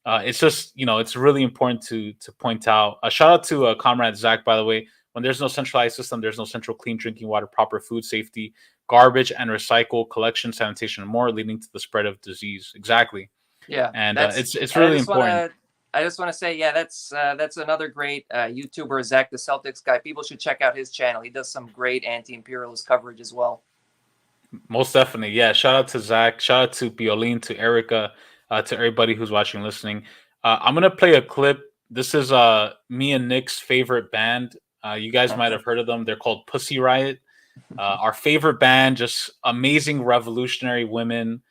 it's just, it's really important to point out. A shout out to Comrade Zach, by the way. When there's no centralized system, there's no central clean drinking water, proper food safety, garbage and recycle, collection, sanitation, and more, leading to the spread of disease. Exactly. Yeah. And it's really important. I just want to say, yeah, that's another great YouTuber, Zach the Celtics guy. People should check out his channel. He does some great anti-imperialist coverage as well. Most definitely. Yeah. Shout out to Zach. Shout out to Piolín, to Erica, to everybody who's watching, listening. I'm gonna play a clip. This is me and Nick's favorite band. You guys might have heard of them. They're called Pussy Riot. Our favorite band, just amazing revolutionary women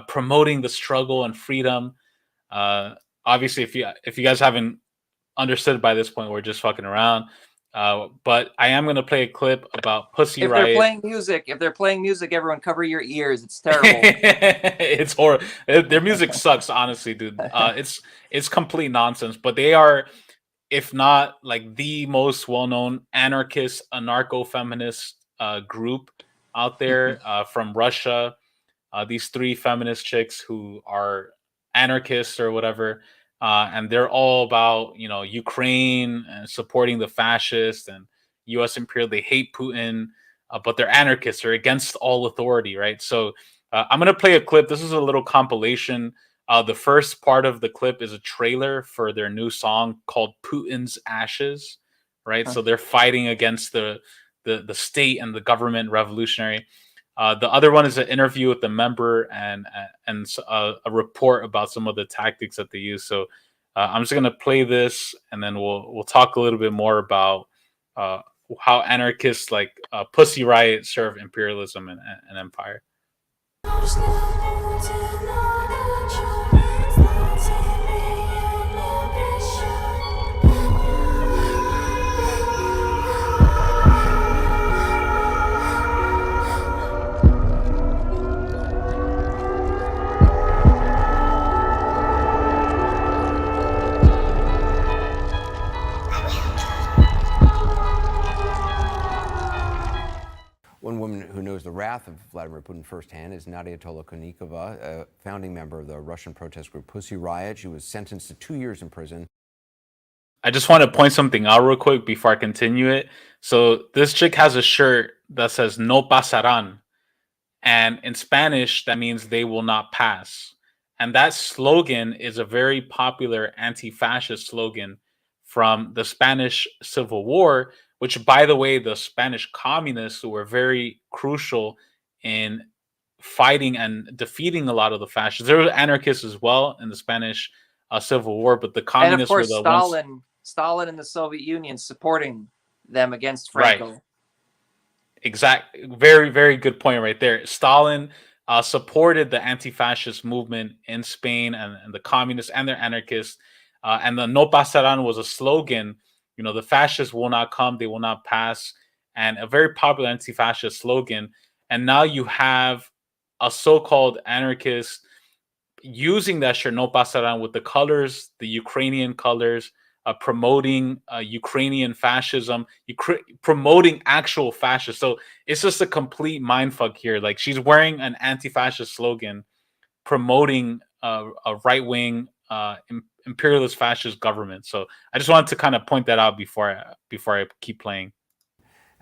promoting the struggle and freedom. Obviously, if you guys haven't understood by this point, we're just fucking around. But I am gonna play a clip about Pussy If Riot. they're playing music, everyone cover your ears. It's terrible. It's horrible. Their music sucks, honestly, dude. It's complete nonsense. But they are, if not like the most well-known anarchist, anarcho-feminist group out there from Russia. These three feminist chicks who are anarchists or whatever, and they're all about Ukraine and supporting the fascists and U.S. imperial. They hate Putin, but they're anarchists. They're against all authority, right? So I'm gonna play a clip. This is a little compilation. The first part of the clip is a trailer for their new song called "Putin's Ashes," right? So they're fighting against the state and the government revolutionary. The other one is an interview with the member and a report about some of the tactics that they use. So I'm just gonna play this, and then we'll talk a little bit more about how anarchists like Pussy Riot serve imperialism and empire. One woman who knows the wrath of Vladimir Putin firsthand is Nadia Tolokonnikova, a founding member of the Russian protest group Pussy Riot. She was sentenced to 2 years in prison. I just want to point something out real quick before I continue it. So this chick has a shirt that says "No pasarán," and in Spanish that means "they will not pass." And that slogan is a very popular anti-fascist slogan from the Spanish Civil War, which, by the way, the Spanish communists were very crucial in fighting and defeating a lot of the fascists. There were anarchists as well in the Spanish Civil War, but the communists and of course, were the ones. Stalin and the Soviet Union supporting them against Franco. Right. Exactly. Very, very good point right there. Stalin supported the anti-fascist movement in Spain and the communists and their anarchists. And the "No pasarán" was a slogan. The fascists will not come, they will not pass, and a very popular anti-fascist slogan. And now you have a so-called anarchist using that shirt "No pasarán" with the colors, the Ukrainian colors, promoting Ukrainian fascism, promoting actual fascists. So it's just a complete mindfuck here. Like, she's wearing an anti-fascist slogan, promoting a right-wing imperialist fascist government. So I just wanted to kind of point that out before I keep playing.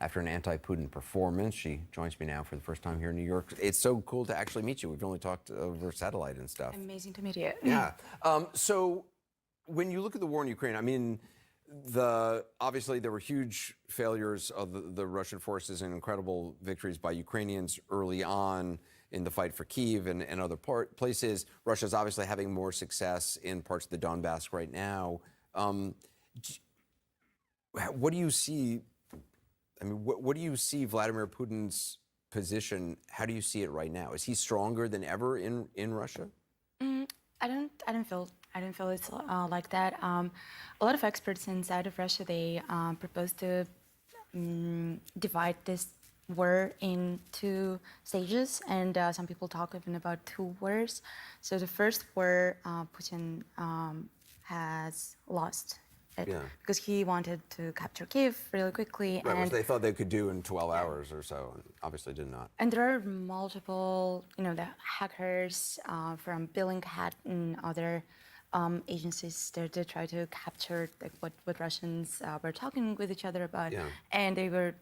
After an anti-Putin performance, she joins me now for the first time here in New York. It's so cool to actually meet you. We've only talked over satellite and stuff. Amazing to meet you. Yeah. So when you look at the war in Ukraine, I mean, obviously there were huge failures of the Russian forces and incredible victories by Ukrainians early on in the fight for Kyiv and other places. Russia's obviously having more success in parts of the Donbass right now. What do you see? I mean, what do you see Vladimir Putin's position? How do you see it right now? Is he stronger than ever in Russia? I don't feel it's like that. A lot of experts inside of Russia, they propose to divide this war in two stages, and some people talk even about two wars. So the first war, Putin has lost it because he wanted to capture Kyiv really quickly. Right, which they thought they could do in 12 hours or so, and obviously did not. And there are multiple, the hackers from Billingcat and other agencies there to try to capture what Russians were talking with each other about, and they were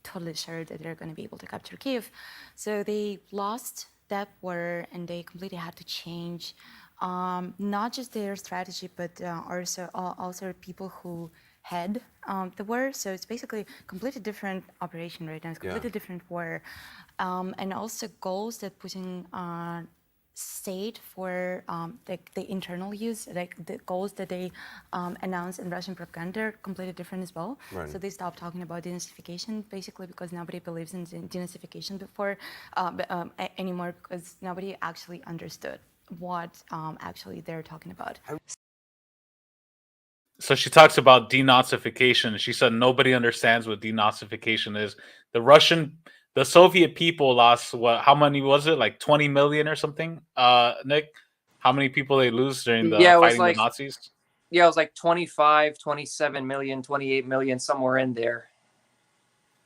totally sure that they're going to be able to capture Kyiv. So they lost that war, and they completely had to change not just their strategy, but also people who head the war. So it's basically a completely different operation right now. It's a completely different war, and also goals that Putin state for the internal use, like the goals that they announce in Russian propaganda are completely different as well. Right. So they stopped talking about denazification basically because nobody believes in denazification anymore because nobody actually understood what actually they're talking about. So she talks about denazification. She said nobody understands what denazification is. The Soviet people lost what? How many was it? Like 20 million or something? Nick, how many people they lose during the fighting the Nazis? Yeah, it was like 25, 27 million, 28 million, somewhere in there.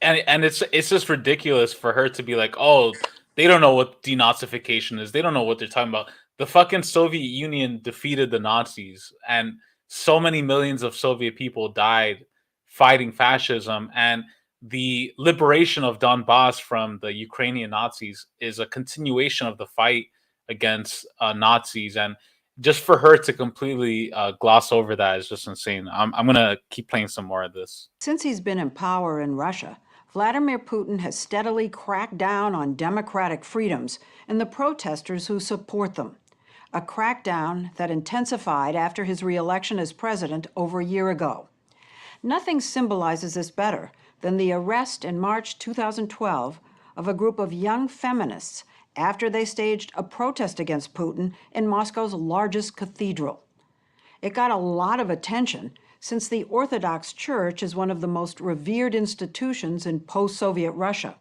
And it's just ridiculous for her to be like, oh, they don't know what denazification is. They don't know what they're talking about. The fucking Soviet Union defeated the Nazis, and so many millions of Soviet people died fighting fascism, and the liberation of Donbass from the Ukrainian Nazis is a continuation of the fight against Nazis. And just for her to completely gloss over that is just insane. I'm going to keep playing some more of this. Since he's been in power in Russia, Vladimir Putin has steadily cracked down on democratic freedoms and the protesters who support them. A crackdown that intensified after his re-election as president over a year ago. Nothing symbolizes this better than the arrest in March 2012 of a group of young feminists after they staged a protest against Putin in Moscow's largest cathedral. It got a lot of attention since the Orthodox Church is one of the most revered institutions in post-Soviet Russia.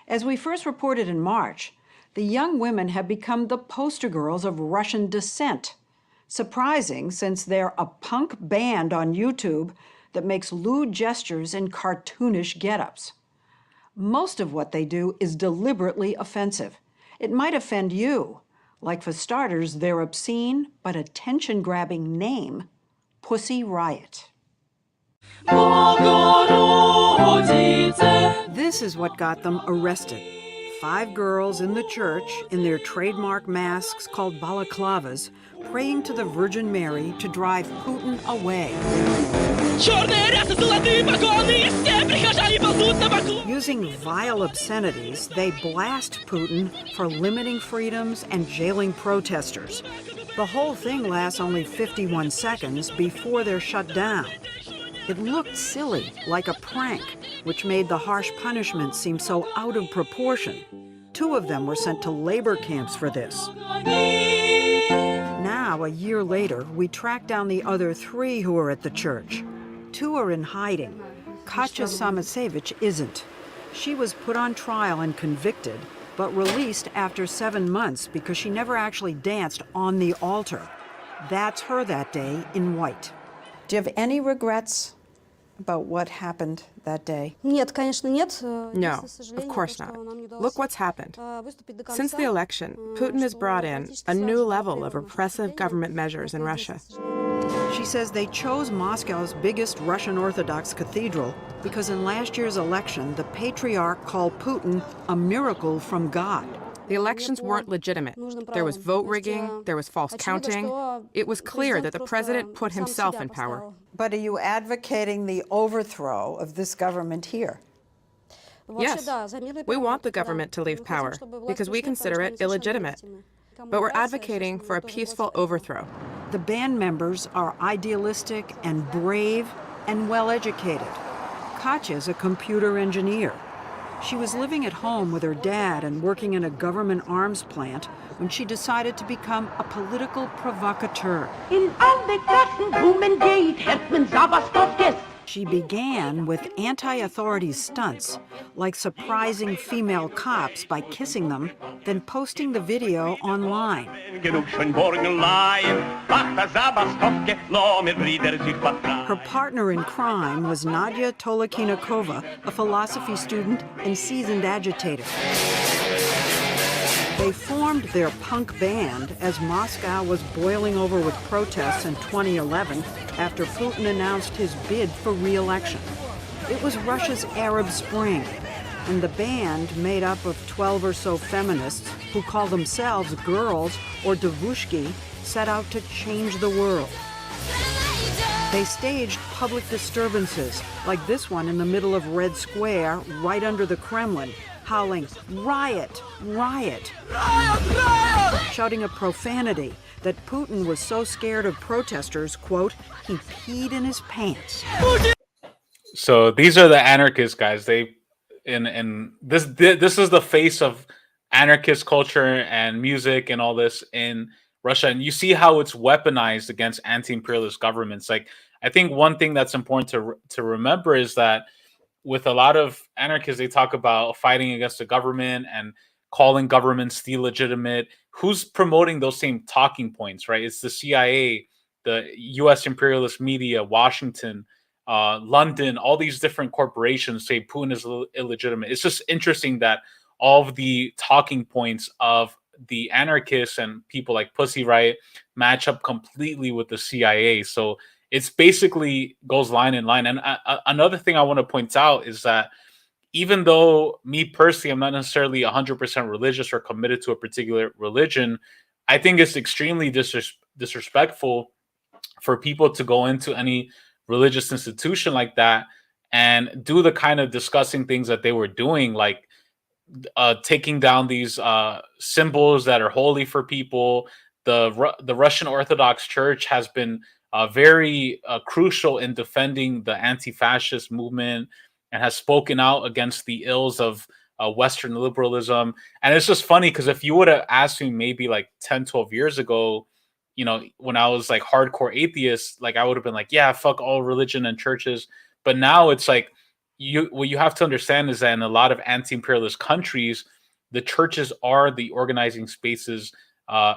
As we first reported in March, the young women have become the poster girls of Russian dissent. Surprising, since they're a punk band on YouTube that makes lewd gestures and cartoonish get-ups. Most of what they do is deliberately offensive. It might offend you, like for starters, their obscene but attention-grabbing name, Pussy Riot. This is what got them arrested. 5 girls in the church in their trademark masks called balaclavas, praying to the Virgin Mary to drive Putin away. Using vile obscenities, they blast Putin for limiting freedoms and jailing protesters. The whole thing lasts only 51 seconds before they're shut down. It looked silly, like a prank, which made the harsh punishment seem so out of proportion. 2 of them were sent to labor camps for this. Now, a year later, we tracked down the other 3 who were at the church. 2 are in hiding. Katya Samasevich isn't. She was put on trial and convicted, but released after 7 months because she never actually danced on the altar. That's her that day in white. Do you have any regrets about what happened that day? No, of course not. Look what's happened. Since the election, Putin has brought in a new level of repressive government measures in Russia. She says they chose Moscow's biggest Russian Orthodox cathedral because in last year's election, the patriarch called Putin a miracle from God. The elections weren't legitimate. There was vote rigging, there was false counting. It was clear that the president put himself in power. But are you advocating the overthrow of this government here? Yes, we want the government to leave power because we consider it illegitimate. But we're advocating for a peaceful overthrow. The band members are idealistic and brave and well-educated. Katya's a computer engineer. She was living at home with her dad and working in a government arms plant when she decided to become a political provocateur. She began with anti-authority stunts, like surprising female cops by kissing them, then posting the video online. Her partner in crime was Nadia Tolokinakova, a philosophy student and seasoned agitator. They formed their punk band as Moscow was boiling over with protests in 2011 after Putin announced his bid for re-election. It was Russia's Arab Spring, and the band, made up of 12 or so feminists who call themselves girls or devushki, set out to change the world. They staged public disturbances, like this one in the middle of Red Square, right under the Kremlin, howling, "Riot! Riot!" shouting a profanity that Putin was so scared of protesters, quote, he peed in his pants. So these are the anarchist guys. And this is the face of anarchist culture and music and all this in Russia. And you see how it's weaponized against anti-imperialist governments. Like, I think one thing that's important to remember is that with a lot of anarchists, they talk about fighting against the government and calling governments illegitimate. Who's promoting those same talking points, right? It's the CIA, the U.S. imperialist media, Washington, London, all these different corporations say Putin is illegitimate. It's just interesting that all of the talking points of the anarchists and people like Pussy Riot match up completely with the CIA. So it's basically goes line in line. And another thing I want to point out is that even though me personally, I'm not necessarily 100% religious or committed to a particular religion, I think it's extremely disrespectful for people to go into any religious institution like that and do the kind of disgusting things that they were doing, like taking down these symbols that are holy for people. The Russian Orthodox Church has been very crucial in defending the anti-fascist movement and has spoken out against the ills of Western liberalism. And it's just funny because if you would have asked me maybe like 10, 12 years ago, you know, when I was like hardcore atheist, like I would have been like, yeah, fuck all religion and churches. But now it's like, what you have to understand is that in a lot of anti-imperialist countries, the churches are the organizing spaces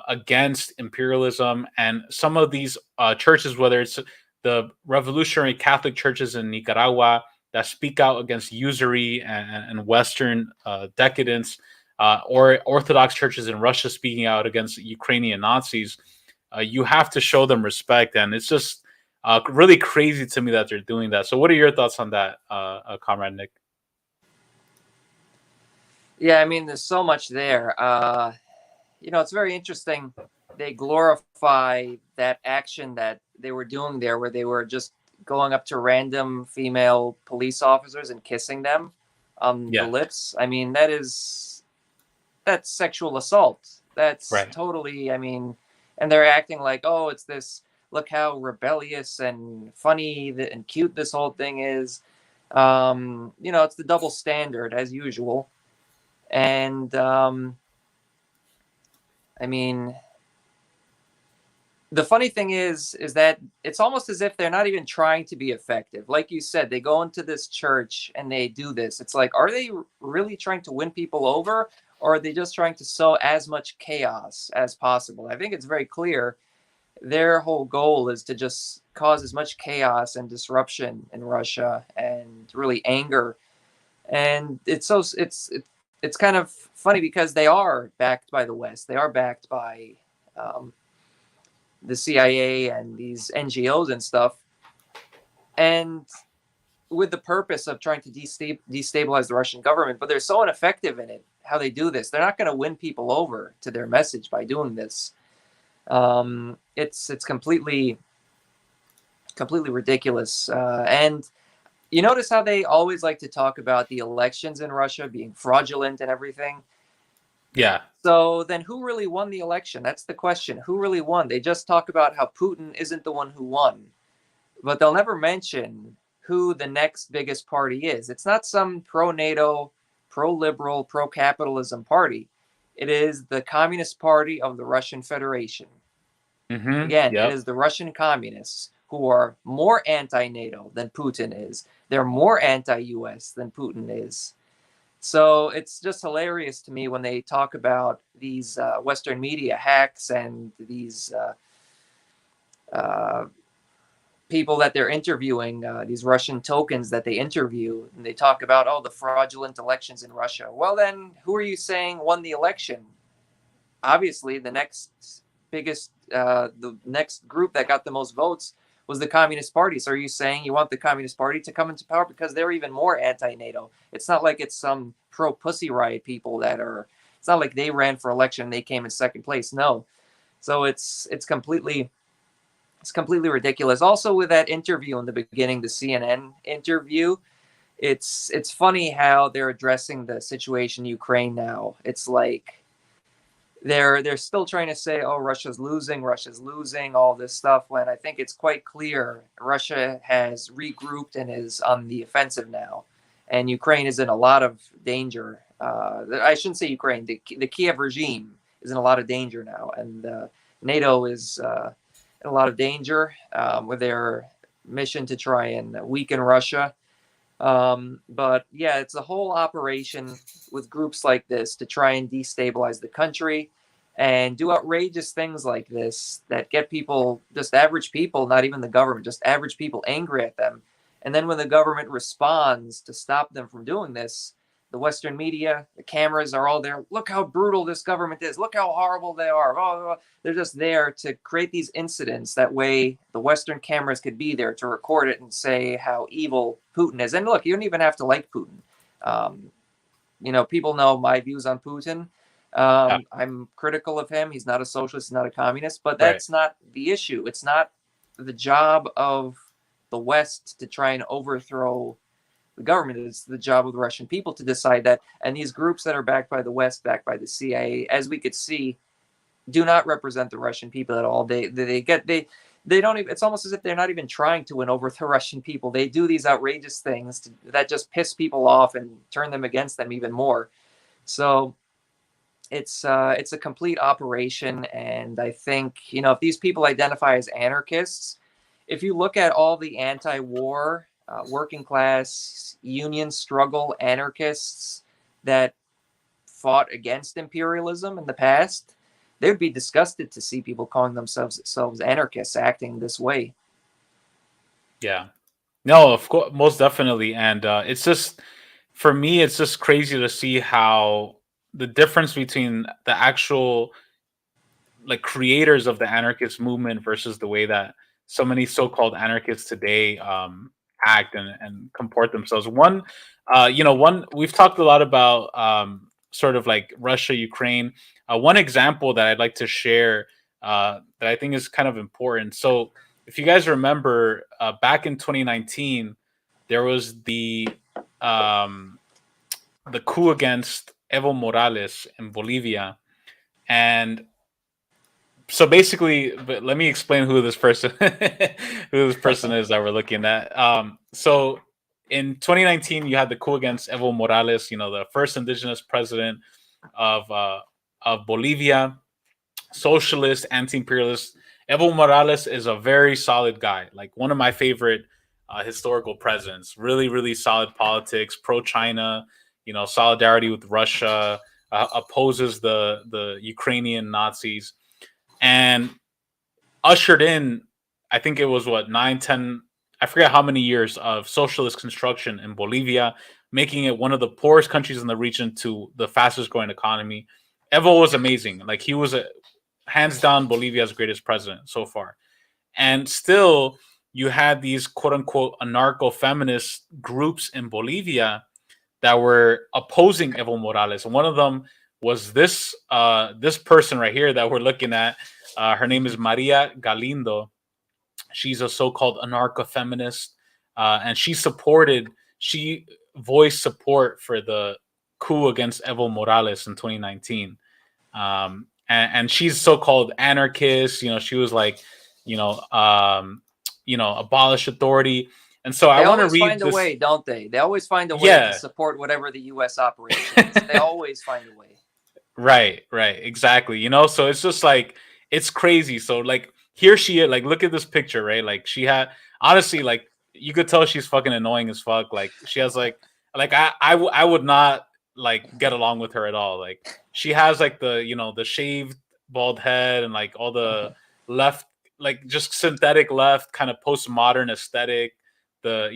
against imperialism. And some of these churches, whether it's the revolutionary Catholic churches in Nicaragua that speak out against usury and Western decadence, or Orthodox churches in Russia speaking out against Ukrainian Nazis, you have to show them respect. And it's just really crazy to me that they're doing that. So what are your thoughts on that, Comrade Nick? Yeah, I mean, there's so much there. You know, it's very interesting. They glorify that action that they were doing there, where they were just going up to random female police officers and kissing them on the lips. I mean, that's sexual assault. That's totally, I mean, and they're acting like, oh, it's this, look how rebellious and funny and cute this whole thing is. You know, it's the double standard as usual. And I mean, the funny thing is that it's almost as if they're not even trying to be effective. Like you said, they go into this church and they do this. It's like, are they really trying to win people over, or are they just trying to sow as much chaos as possible? I think it's very clear their whole goal is to just cause as much chaos and disruption in Russia and really anger. And it's kind of funny because they are backed by the West. They are backed by the CIA and these NGOs and stuff, and with the purpose of trying to destabilize the Russian government. But they're so ineffective in it, how they do this. They're not going to win people over to their message by doing this. It's completely ridiculous. And you notice how they always like to talk about the elections in Russia being fraudulent and everything. Yeah. So then who really won the election? That's the question. Who really won? They just talk about how Putin isn't the one who won, but they'll never mention who the next biggest party is. It's not some pro-NATO, pro-liberal, pro-capitalism party. It is the Communist Party of the Russian Federation. Again, it is the Russian communists who are more anti-NATO than Putin is. They're more anti-US than Putin is. So it's just hilarious to me when they talk about these Western media hacks and these people that they're interviewing, these Russian tokens that they interview, and they talk about, oh, the fraudulent elections in Russia. Well, then who are you saying won the election? Obviously, the next biggest, the next group that got the most votes was the Communist Party. So are you saying you want the Communist Party to come into power because they're even more anti-NATO? It's not like it's some pro-Pussy Riot people that are, it's not like they ran for election and they came in second place. No. So it's completely ridiculous. Also with that interview in the beginning, the CNN interview, it's funny how they're addressing the situation in Ukraine now. It's like they're still trying to say, oh, Russia's losing, all this stuff, when I think it's quite clear Russia has regrouped and is on the offensive now. And Ukraine is in a lot of danger. I shouldn't say Ukraine, the Kiev regime is in a lot of danger now. And NATO is in a lot of danger with their mission to try and weaken Russia. But yeah, it's a whole operation with groups like this to try and destabilize the country and do outrageous things like this that get people, just average people, not even the government, just average people, angry at them. And then when the government responds to stop them from doing this, the Western media, the cameras are all there. Look how brutal this government is. Look how horrible they are. Oh, they're just there to create these incidents. That way the Western cameras could be there to record it and say how evil Putin is. And look, you don't even have to like Putin. People know my views on Putin. I'm critical of him. He's not a socialist, he's not a communist, but that's not the issue. It's not the job of the West to try and overthrow the government. It's the job of the Russian people to decide that. And these groups that are backed by the West, backed by the CIA, as we could see, do not represent the Russian people at all. They don't even, it's almost as if they're not even trying to win over the Russian people. They do these outrageous things that just piss people off and turn them against them even more. So it's a complete operation. And I think, if these people identify as anarchists, if you look at all the anti-war, working class, union struggle anarchists that fought against imperialism in the past, they would be disgusted to see people calling themselves anarchists acting this way. Yeah. No, of course, most definitely. And it's just, for me, it's just crazy to see how the difference between the actual creators of the anarchist movement versus the way that so many so-called anarchists today act and comport themselves. One, we've talked a lot about sort of like Russia, Ukraine. One example that I'd like to share that I think is kind of important. So if you guys remember, back in 2019, there was the coup against Evo Morales in Bolivia. And so basically, but let me explain who this person is that we're looking at. So in 2019, you had the coup against Evo Morales, the first indigenous president of Bolivia, socialist, anti-imperialist. Evo Morales is a very solid guy, like one of my favorite historical presidents. Really, really solid politics, pro-China, solidarity with Russia, opposes the Ukrainian Nazis, and ushered in, I think it was 9, 10, I forget how many years of socialist construction in Bolivia, making it one of the poorest countries in the region to the fastest growing economy. Evo was amazing. Like, he was hands down Bolivia's greatest president so far. And still, you had these quote unquote anarcho-feminist groups in Bolivia that were opposing Evo Morales. And one of them was this person right here that we're looking at. Her name is Maria Galindo. She's a so-called anarcho-feminist, and she voiced support for the coup against Evo Morales in 2019. And she's so-called anarchist. She was like, abolish authority. And so I want to read. They always find a way, don't they? They always find a way to support whatever the U.S. operation is. They always find a way. Right, exactly. So it's just like, it's crazy. So like, here she is. Like, look at this picture, right? Like, she had, honestly, like, you could tell she's fucking annoying as fuck. Like, she has I would not like get along with her at all. Like, she has like the shaved bald head and like all the left, like just synthetic left kind of postmodern aesthetic. The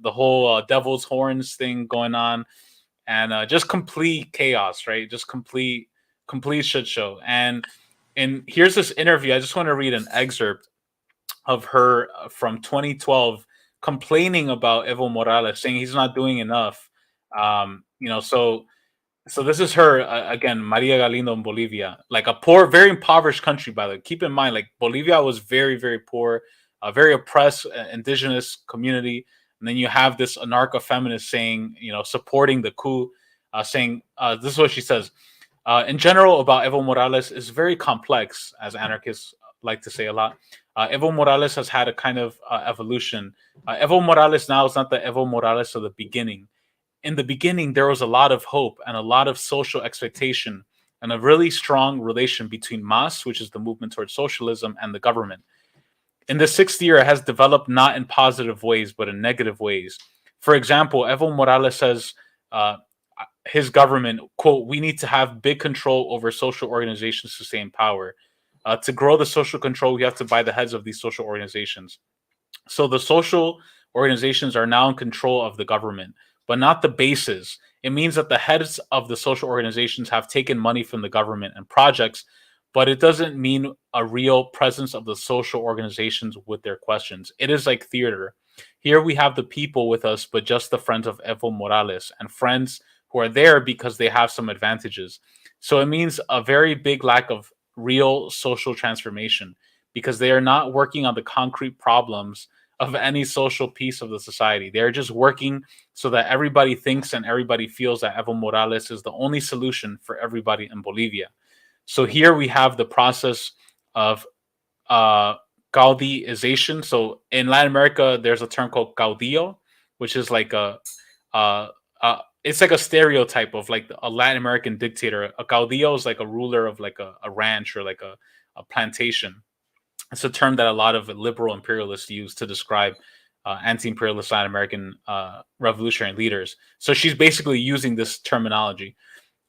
whole devil's horns thing going on, and just complete chaos, right? Just complete shit show. And here's this interview. I just want to read an excerpt of her from 2012 complaining about Evo Morales, saying he's not doing enough. So this is her again, Maria Galindo in Bolivia, like a poor, very impoverished country, by the way. Keep in mind, like, Bolivia was very, very poor, a very oppressed indigenous community. And then you have this anarcho-feminist saying, supporting the coup, saying, this is what she says. In general, about Evo Morales is very complex, as anarchists like to say a lot. Evo Morales has had a kind of evolution. Evo Morales now is not the Evo Morales of the beginning. In the beginning, there was a lot of hope and a lot of social expectation and a really strong relation between MAS, which is the movement towards socialism, and the government. In the sixth year, it has developed not in positive ways, but in negative ways. For example, Evo Morales says his government, quote, "We need to have big control over social organizations to stay in power. To grow the social control, we have to buy the heads of these social organizations." So the social organizations are now in control of the government, but not the bases. It means that the heads of the social organizations have taken money from the government and projects, but it doesn't mean a real presence of the social organizations with their questions. It is like theater. Here we have the people with us, but just the friends of Evo Morales and friends who are there because they have some advantages. So it means a very big lack of real social transformation because they are not working on the concrete problems of any social piece of the society. They're just working so that everybody thinks and everybody feels that Evo Morales is the only solution for everybody in Bolivia. So here we have the process of Gaudíization. So in Latin America, there's a term called caudillo, which is like it's like a stereotype of like a Latin American dictator. A caudillo is like a ruler of like a ranch or like a plantation. It's a term that a lot of liberal imperialists use to describe anti-imperialist Latin American revolutionary leaders. So she's basically using this terminology.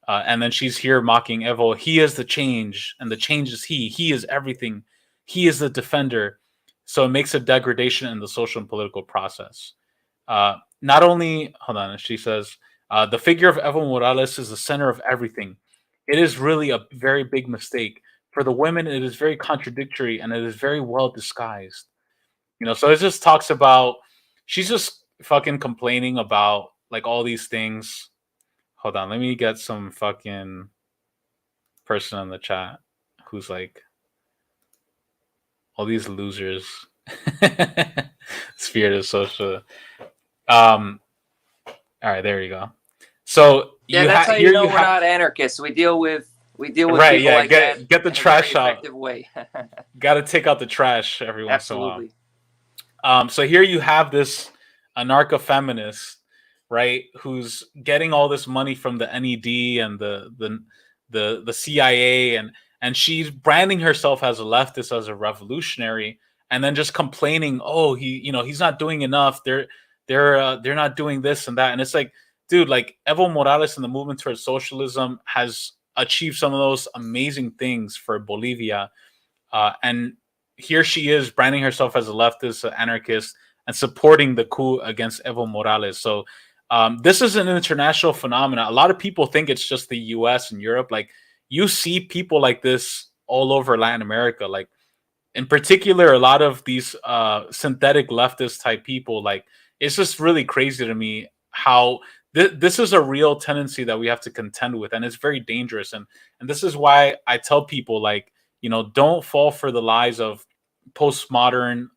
And then she's here mocking Evo. He is the change, and the change is he. He is everything. He is the defender. So it makes a degradation in the social and political process. Not only, hold on, she says, the figure of Evo Morales is the center of everything. It is really a very big mistake. For the women, it is very contradictory, and it is very well disguised. So it just talks about, she's just fucking complaining about like all these things. Hold on, let me get some fucking person in the chat who's like, all these losers. Spirit of social. All right, there you go. So yeah, that's how you know we're not anarchists. We deal with right, people like that. Get the trash out. Way. Got to take out the trash every once in a while. Absolutely. So here you have this anarcho-feminist, right, who's getting all this money from the NED and the CIA, and she's branding herself as a leftist, as a revolutionary, and then just complaining, oh, he's not doing enough. They're not doing this and that, and it's like, dude, like Evo Morales and the movement towards socialism has achieved some of those amazing things for Bolivia, and here she is branding herself as a leftist, an anarchist, and supporting the coup against Evo Morales. So this is an international phenomenon. A lot of people think it's just the US and Europe. Like, you see people like this all over Latin America. Like, in particular, a lot of these synthetic leftist type people, like, it's just really crazy to me how this is a real tendency that we have to contend with, and it's very dangerous. And this is why I tell people, like, don't fall for the lies of postmodern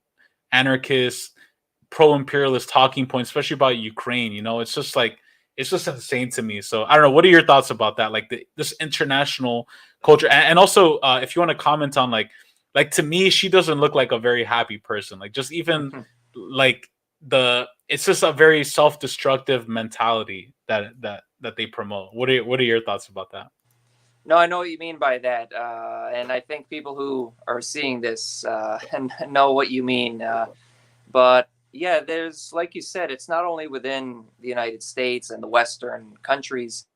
anarchists, pro-imperialist talking points, especially about Ukraine. It's just insane to me. So I don't know. What are your thoughts about that? Like this international culture, and also if you want to comment on like to me, she doesn't look like a very happy person. Like, just even like it's just a very self-destructive mentality that they promote. What are your thoughts about that? No, I know what you mean by that, and I think people who are seeing this know what you mean. But yeah, there's, like you said, it's not only within the United States and the Western countries,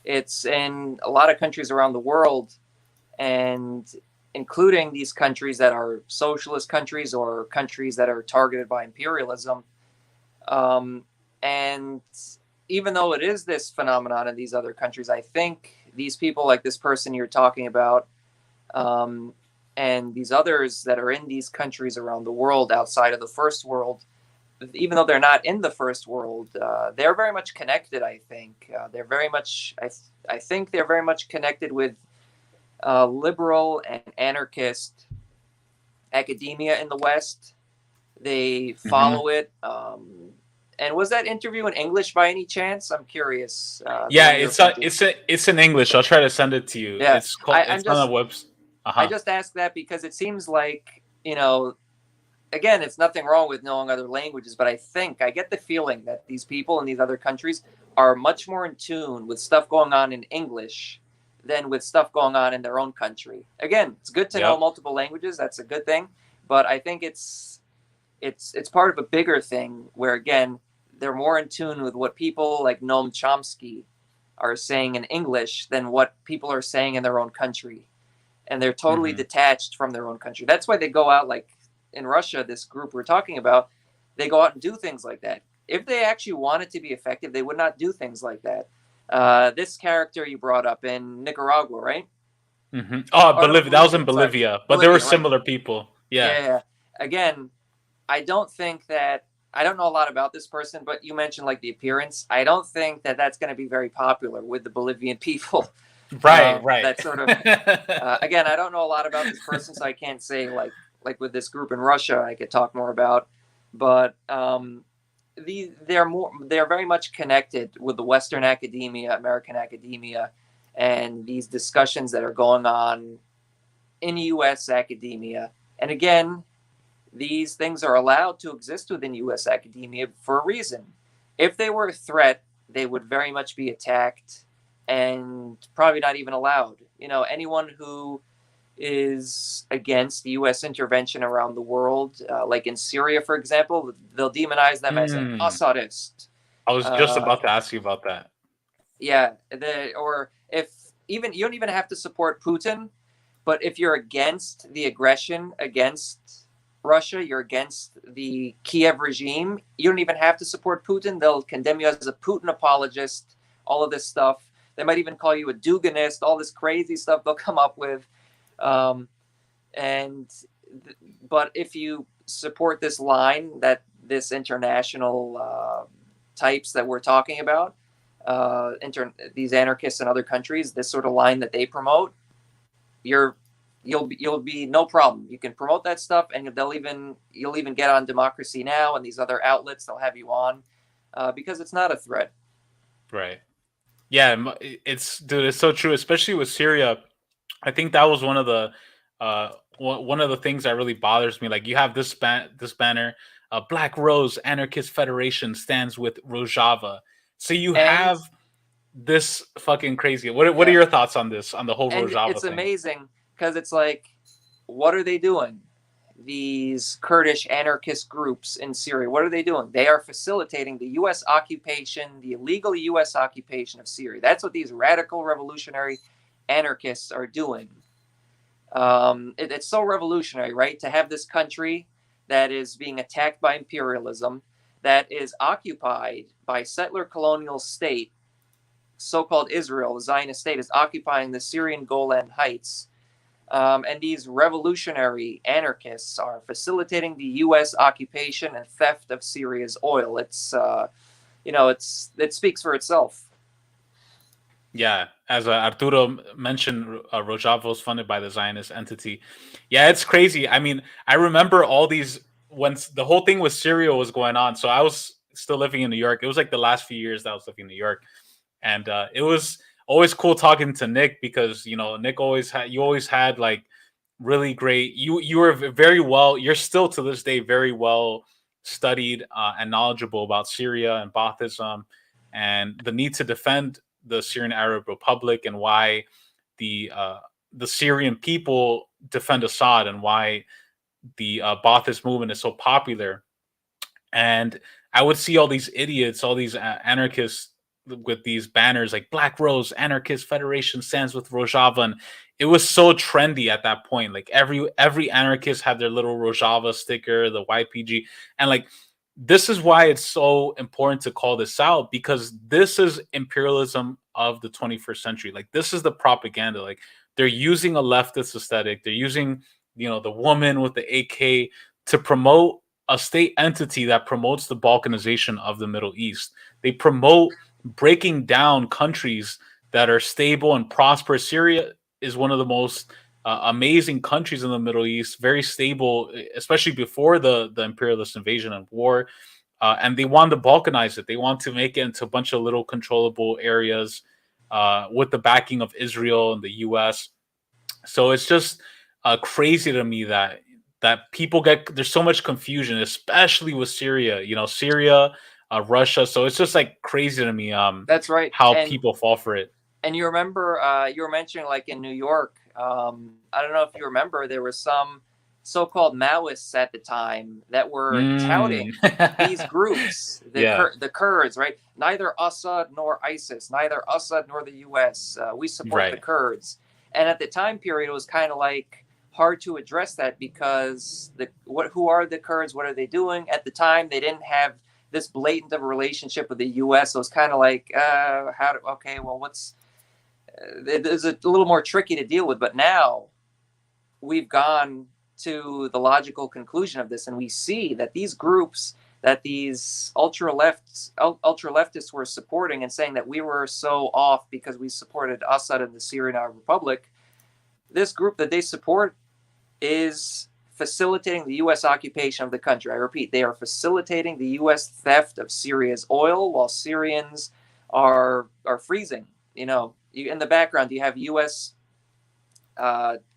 it's in a lot of countries around the world, and including these countries that are socialist countries or countries that are targeted by imperialism. And even though it is this phenomenon in these other countries, I think these people like this person you're talking about, and these others that are in these countries around the world outside of the first world, even though they're not in the first world, they're very much connected. I think they're very much. I think they're very much connected with liberal and anarchist academia in the West. They follow it. And was that interview in English by any chance? I'm curious. Yeah, it's in English. I'll try to send it to you. Yeah. It's called. It's on the website. I just asked that because it seems like, again, it's nothing wrong with knowing other languages, but I get the feeling that these people in these other countries are much more in tune with stuff going on in English than with stuff going on in their own country. Again, it's good to know multiple languages. That's a good thing. But I think it's part of a bigger thing where, again, they're more in tune with what people like Noam Chomsky are saying in English than what people are saying in their own country. And they're totally detached from their own country. That's why they go out, like in Russia, this group we're talking about, they go out and do things like that. If they actually wanted to be effective, they would not do things like that. This character you brought up in Nicaragua, right? Oh, Bolivia. That was in Bolivia. Sorry. But there were similar people. Yeah. Again, I don't know a lot about this person, but you mentioned like the appearance. I don't think that that's going to be very popular with the Bolivian people. Right. That sort of. Again, I don't know a lot about this person, so I can't say like with this group in Russia, I could talk more about. But they're very much connected with the Western academia, American academia, and these discussions that are going on in U.S. academia. And again, these things are allowed to exist within U.S. academia for a reason. If they were a threat, they would very much be attacked and probably not even allowed. Anyone who is against the U.S. intervention around the world, like in Syria, for example, they'll demonize them as an Assadist. I was just about to ask you about that. Yeah, or if you don't even have to support Putin, but if you're against the aggression against Russia, you're against the Kiev regime, you don't even have to support Putin. They'll condemn you as a Putin apologist, all of this stuff. They might even call you a Duganist, all this crazy stuff they'll come up with. But if you support this line that this international types that we're talking about, these anarchists in other countries, this sort of line that they promote, you'll be no problem. You can promote that stuff, and you'll even get on Democracy Now! And these other outlets. They'll have you on because it's not a threat. Right. Yeah, it's so true, especially with Syria. I think that was one of the things that really bothers me. Like, you have this banner, Black Rose Anarchist Federation stands with Rojava. So you have this fucking crazy. What are your thoughts on this, on the whole Rojava It's thing? amazing because it's like, what are they doing? These Kurdish anarchist groups in Syria, what are they doing? They are facilitating the U.S. occupation, the illegal U.S. occupation of Syria. That's what these radical revolutionary anarchists are doing. It's so revolutionary, right? To have this country that is being attacked by imperialism, that is occupied by settler colonial state, so-called Israel, the Zionist state, is occupying the Syrian Golan Heights. And these revolutionary anarchists are facilitating the U.S. occupation and theft of Syria's oil. It speaks for itself. Yeah, as Arturo mentioned, Rojava was funded by the Zionist entity. Yeah, it's crazy. I mean, I remember all these when the whole thing with Syria was going on. So I was still living in New York. It was like the last few years that I was living in New York, and it was always cool talking to Nick because Nick always had like really great. You were very well. You're still to this day very well studied and knowledgeable about Syria and Baathism and the need to defend the Syrian Arab Republic and why the Syrian people defend Assad and why the Baathist movement is so popular. And I would see all these idiots, all these anarchists with these banners like Black Rose Anarchist Federation stands with Rojava, and it was so trendy at that point. Like every anarchist had their little Rojava sticker, the YPG, and like this is why it's so important to call this out, because this is imperialism of the 21st century. Like this is the propaganda. Like they're using a leftist aesthetic. They're using, the woman with the AK to promote a state entity that promotes the balkanization of the Middle East. They promote breaking down countries that are stable and prosperous. Syria is one of the most amazing countries in the Middle East, very stable, especially before the imperialist invasion and war. and they want to balkanize it. They want to make it into a bunch of little controllable areas with the backing of Israel and the U.S. So it's just crazy to me that people there's so much confusion, especially with Syria. Syria, Russia. So it's just like crazy to me. That's right. How people fall for it. And you remember, you were mentioning like in New York. I don't know if you remember, there were some so-called Maoists at the time that were touting these groups, the Kurds, right? Neither Assad nor ISIS, neither Assad nor the U.S. We support the Kurds. And at the time period, it was kind of like hard to address that because who are the Kurds? What are they doing? At the time, they didn't have this blatant of a relationship with the U.S. So it's kind of like, it's a little more tricky to deal with. But now we've gone to the logical conclusion of this, and we see that these groups that these ultra leftists were supporting and saying that we were so off because we supported Assad and the Syrian Arab Republic, this group that they support is facilitating the U.S. occupation of the country. I repeat, they are facilitating the U.S. theft of Syria's oil while Syrians are freezing. In the background, you have U.S.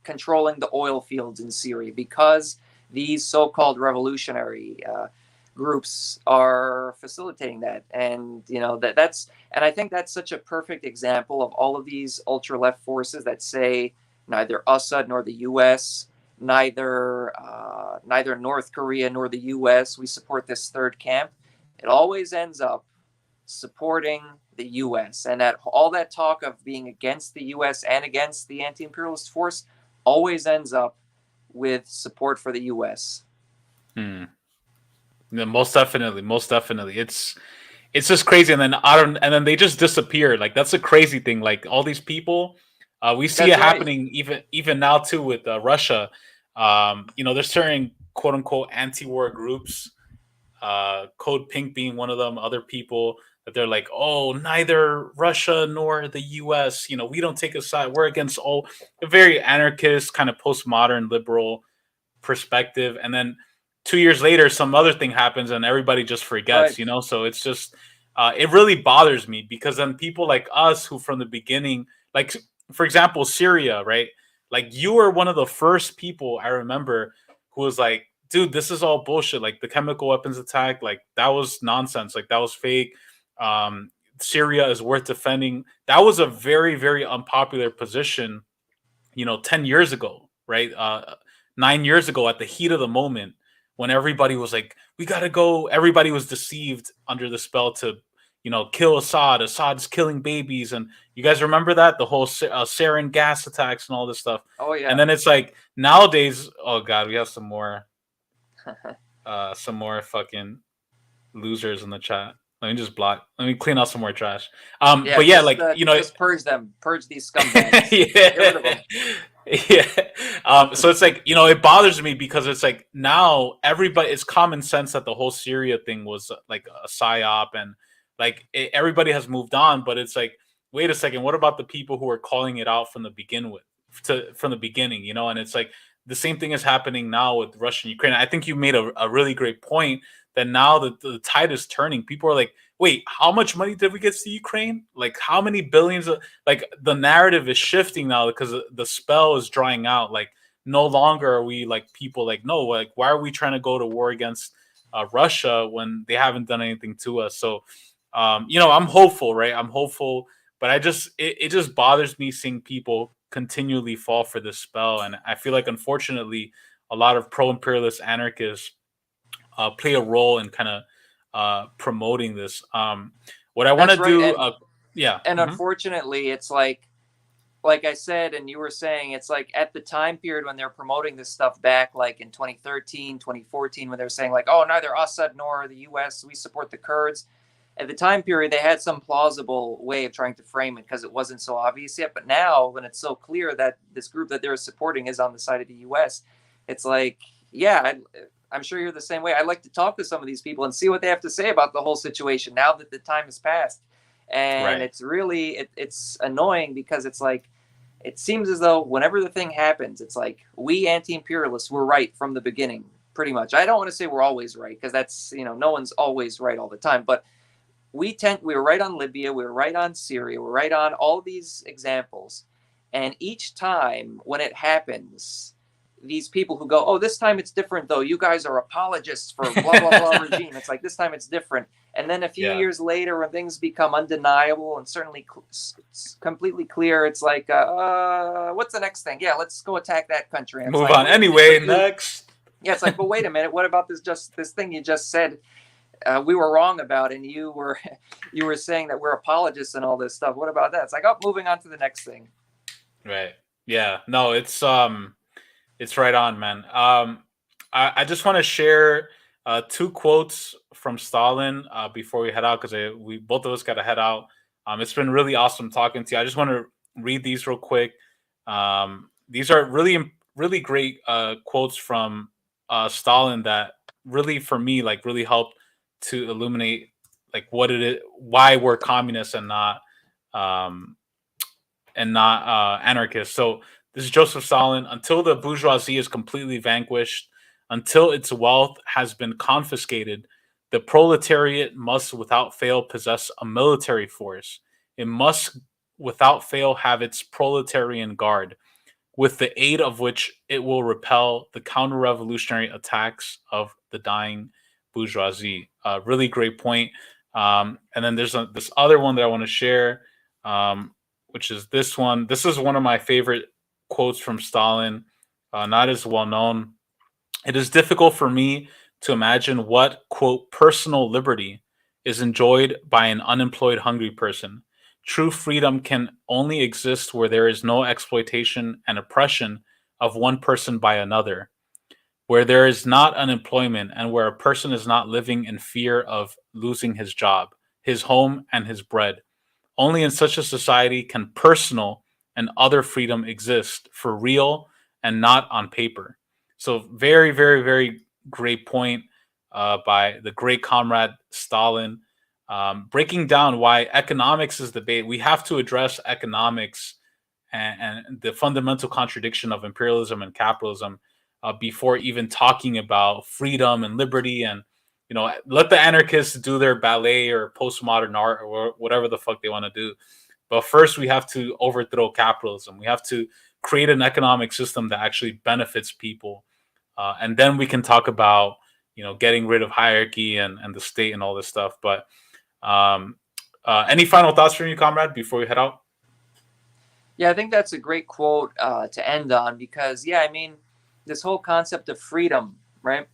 Controlling the oil fields in Syria because these so-called revolutionary groups are facilitating that. And and I think that's such a perfect example of all of these ultra-left forces that say neither Assad nor the U.S., neither North Korea nor the U.S. We support this third camp. It always ends up supporting the U.S. and that all that talk of being against the U.S. and against the anti-imperialist force always ends up with support for the U.S. Yeah, most definitely. It's just crazy, and then they just disappear. Like that's a crazy thing. Like all these people, we see it happening even now too with Russia. There's certain quote unquote anti-war groups, Code Pink being one of them. Other people that they're like, oh, neither Russia nor the U.S. We don't take a side. We're against all. A very anarchist kind of postmodern liberal perspective, and then 2 years later, some other thing happens and everybody just forgets, So it's just, it really bothers me because then people like us who from the beginning, like, for example, Syria, right? Like you were one of the first people I remember who was like, dude, this is all bullshit. Like the chemical weapons attack, like that was nonsense. Like that was fake. Syria is worth defending. That was a very, very unpopular position, 10 years ago, right? 9 years ago at the heat of the moment, when everybody was like, we got to go. Everybody was deceived under the spell to, kill Assad. Assad's killing babies. And you guys remember that? The whole sarin gas attacks and all this stuff. Oh, yeah. And then it's like nowadays, oh, God, we have some more fucking losers in the chat. Let me clean out some more trash. But yeah, just purge them. Purge these scumbags. Yeah. Get rid of them. Yeah. So it's like, it bothers me because it's like now it's common sense that the whole Syria thing was like a psyop and like everybody has moved on. But it's like, wait a second, what about the people who are calling it out from the beginning? And it's like the same thing is happening now with Russia and Ukraine. I think you made a really great point that now the tide is turning. People are like, wait, how much money did we get to Ukraine? Like how many billions like the narrative is shifting now because the spell is drying out. Like no longer are we like people like, no, like why are we trying to go to war against Russia when they haven't done anything to us? So, I'm hopeful, right? I'm hopeful, but it just bothers me seeing people continually fall for this spell. And I feel like, unfortunately, a lot of pro-imperialist anarchists play a role in kind of promoting this. What I want to do, and unfortunately, it's like I said, and you were saying, it's like at the time period when they're promoting this stuff back, like in 2013, 2014, when they're saying like, oh, neither Assad nor the U.S., we support the Kurds. At the time period, they had some plausible way of trying to frame it because it wasn't so obvious yet. But now, when it's so clear that this group that they're supporting is on the side of the U.S., it's like, yeah, I'm sure you're the same way. I'd like to talk to some of these people and see what they have to say about the whole situation now that the time has passed. And It's really, it's annoying because it's like, it seems as though whenever the thing happens, it's like we anti-imperialists were right from the beginning, pretty much. I don't want to say we're always right, because that's, no one's always right all the time, but we were right on Libya, we were right on Syria, we're right on all these examples. And each time when it happens, these people who go, oh, this time it's different though, you guys are apologists for blah, blah, blah regime. It's like, this time it's different. And then a few years later, when things become undeniable and certainly completely clear, it's like, what's the next thing? Yeah, let's go attack that country. And Move on anyway, next. Yeah, it's like, but wait a minute, what about this thing you just said we were wrong about, and you were saying that we're apologists and all this stuff. What about that? It's like, oh, moving on to the next thing. Right. Yeah. No, it's right on, man. I just want to share 2 quotes from Stalin before we head out, because we both of us got to head out. It's been really awesome talking to you. I just want to read these real quick. These are really great quotes from Stalin that really, for me, like really helped to illuminate like what it is, why we're communists and not anarchists. So this is Joseph Stalin. Until the bourgeoisie is completely vanquished, until its wealth has been confiscated, the proletariat must without fail possess a military force. It must without fail have its proletarian guard, with the aid of which it will repel the counter-revolutionary attacks of the dying bourgeoisie. Really great point. And then there's this other one that I want to share, which is this one. This is one of my favorite quotes from Stalin, not as well known. It is difficult for me to imagine what, quote, personal liberty is enjoyed by an unemployed, hungry person. True freedom can only exist where there is no exploitation and oppression of one person by another, where there is not unemployment, and where a person is not living in fear of losing his job, his home, and his bread. Only in such a society can personal and other freedom exist for real and not on paper. So very, very, very great point by the great comrade Stalin, breaking down why economics is the bait. We have to address economics and the fundamental contradiction of imperialism and capitalism before even talking about freedom and liberty. And let the anarchists do their ballet or postmodern art or whatever the fuck they want to do. But first, we have to overthrow capitalism. We have to create an economic system that actually benefits people. And then we can talk about, getting rid of hierarchy and the state and all this stuff. But any final thoughts from you, comrade, before we head out? Yeah, I think that's a great quote to end on, because, this whole concept of freedom, right?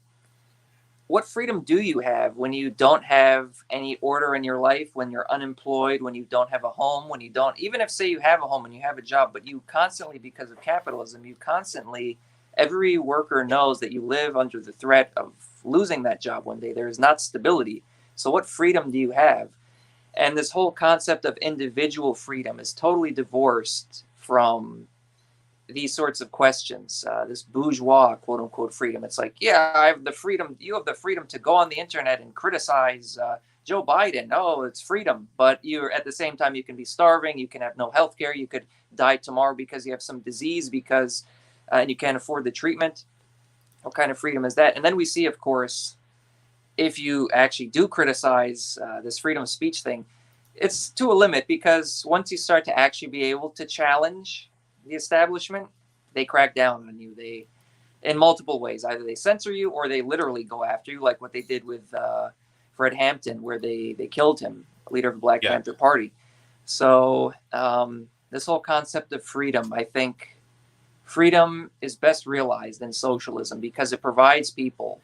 What freedom do you have when you don't have any order in your life, when you're unemployed, when you don't have a home, when you don't, even if say you have a home and you have a job, but you constantly, because of capitalism, every worker knows that you live under the threat of losing that job one day. There is not stability. So what freedom do you have? And this whole concept of individual freedom is totally divorced from these sorts of questions, this bourgeois, quote unquote, freedom. It's like, yeah, I have the freedom. You have the freedom to go on the internet and criticize Joe Biden. Oh, it's freedom. But you're at the same time, you can be starving. You can have no health care. You could die tomorrow because you have some disease and you can't afford the treatment. What kind of freedom is that? And then we see, of course, if you actually do criticize this freedom of speech thing, it's to a limit, because once you start to actually be able to challenge the establishment, they crack down on you. They, in multiple ways, either they censor you or they literally go after you, like what they did with Fred Hampton, where they killed him, leader of the Black Panther Party. So this whole concept of freedom, I think freedom is best realized in socialism, because it provides people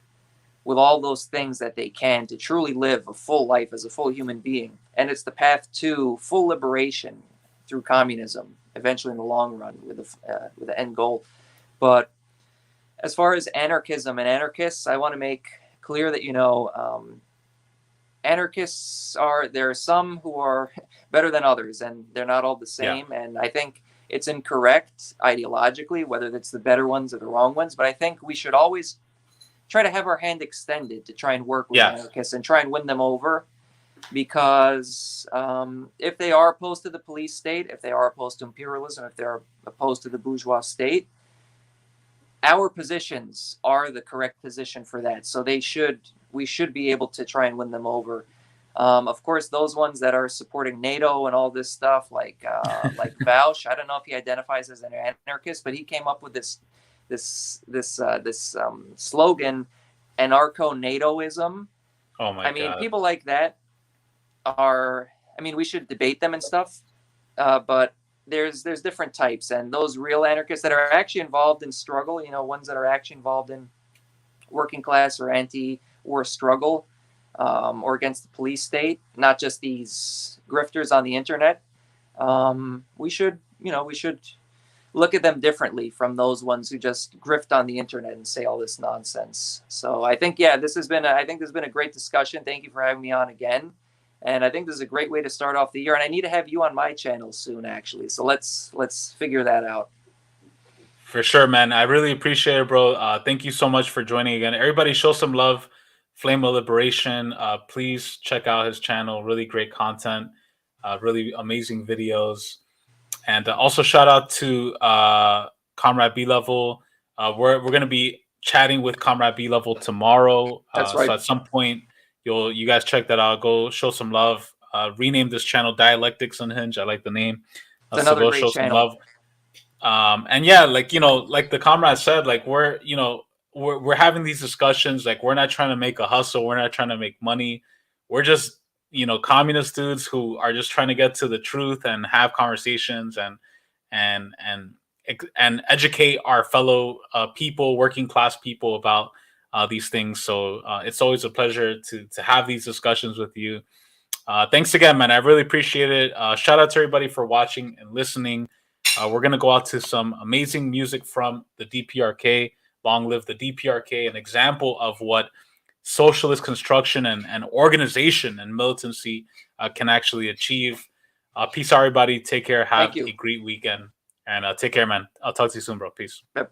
with all those things that they can to truly live a full life as a full human being. And it's the path to full liberation through communism, eventually in the long run, with the end goal. But as far as anarchism and anarchists, I want to make clear that, anarchists there are some who are better than others, and they're not all the same. Yeah. And I think it's incorrect ideologically, whether it's the better ones or the wrong ones. But I think we should always try to have our hand extended to try and work with anarchists and try and win them over. Because if they are opposed to the police state, if they are opposed to imperialism, if they're opposed to the bourgeois state, our positions are the correct position for that. So we should be able to try and win them over. Of course, those ones that are supporting NATO and all this stuff, like Vaush, I don't know if he identifies as an anarchist, but he came up with this slogan, anarcho-NATOism. Oh my God. I mean, people like that we should debate them and stuff, but there's different types, and those real anarchists that are actually involved in struggle, ones that are actually involved in working class or anti-war struggle, or against the police state, not just these grifters on the internet. We should look at them differently from those ones who just grift on the internet and say all this nonsense. So I think, this has been a great discussion. Thank you for having me on again. And I think this is a great way to start off the year. And I need to have you on my channel soon, actually. So let's figure that out. For sure, man. I really appreciate it, bro. Thank you so much for joining again. Everybody show some love. Flame of Liberation. Please check out his channel. Really great content. Really amazing videos. And also shout out to Comrade B Level. We're going to be chatting with Comrade B Level tomorrow. That's right. So at some point, you guys check that out. Go show some love. Rename this channel Dialectics Unhinged. I like the name. It's another so go great show channel. some love. And yeah, like the comrade said, like we're having these discussions. Like we're not trying to make a hustle. We're not trying to make money. We're just communist dudes who are just trying to get to the truth and have conversations and educate our fellow people, working class people about these things. So it's always a pleasure to have these discussions with you. Thanks again, man. I really appreciate it. Shout out to everybody for watching and listening. We're going to go out to some amazing music from the DPRK. Long live the DPRK, an example of what socialist construction and organization and militancy can actually achieve. Peace out, everybody. Take care. Have a great weekend. And take care, man. I'll talk to you soon, bro. Peace. Yep.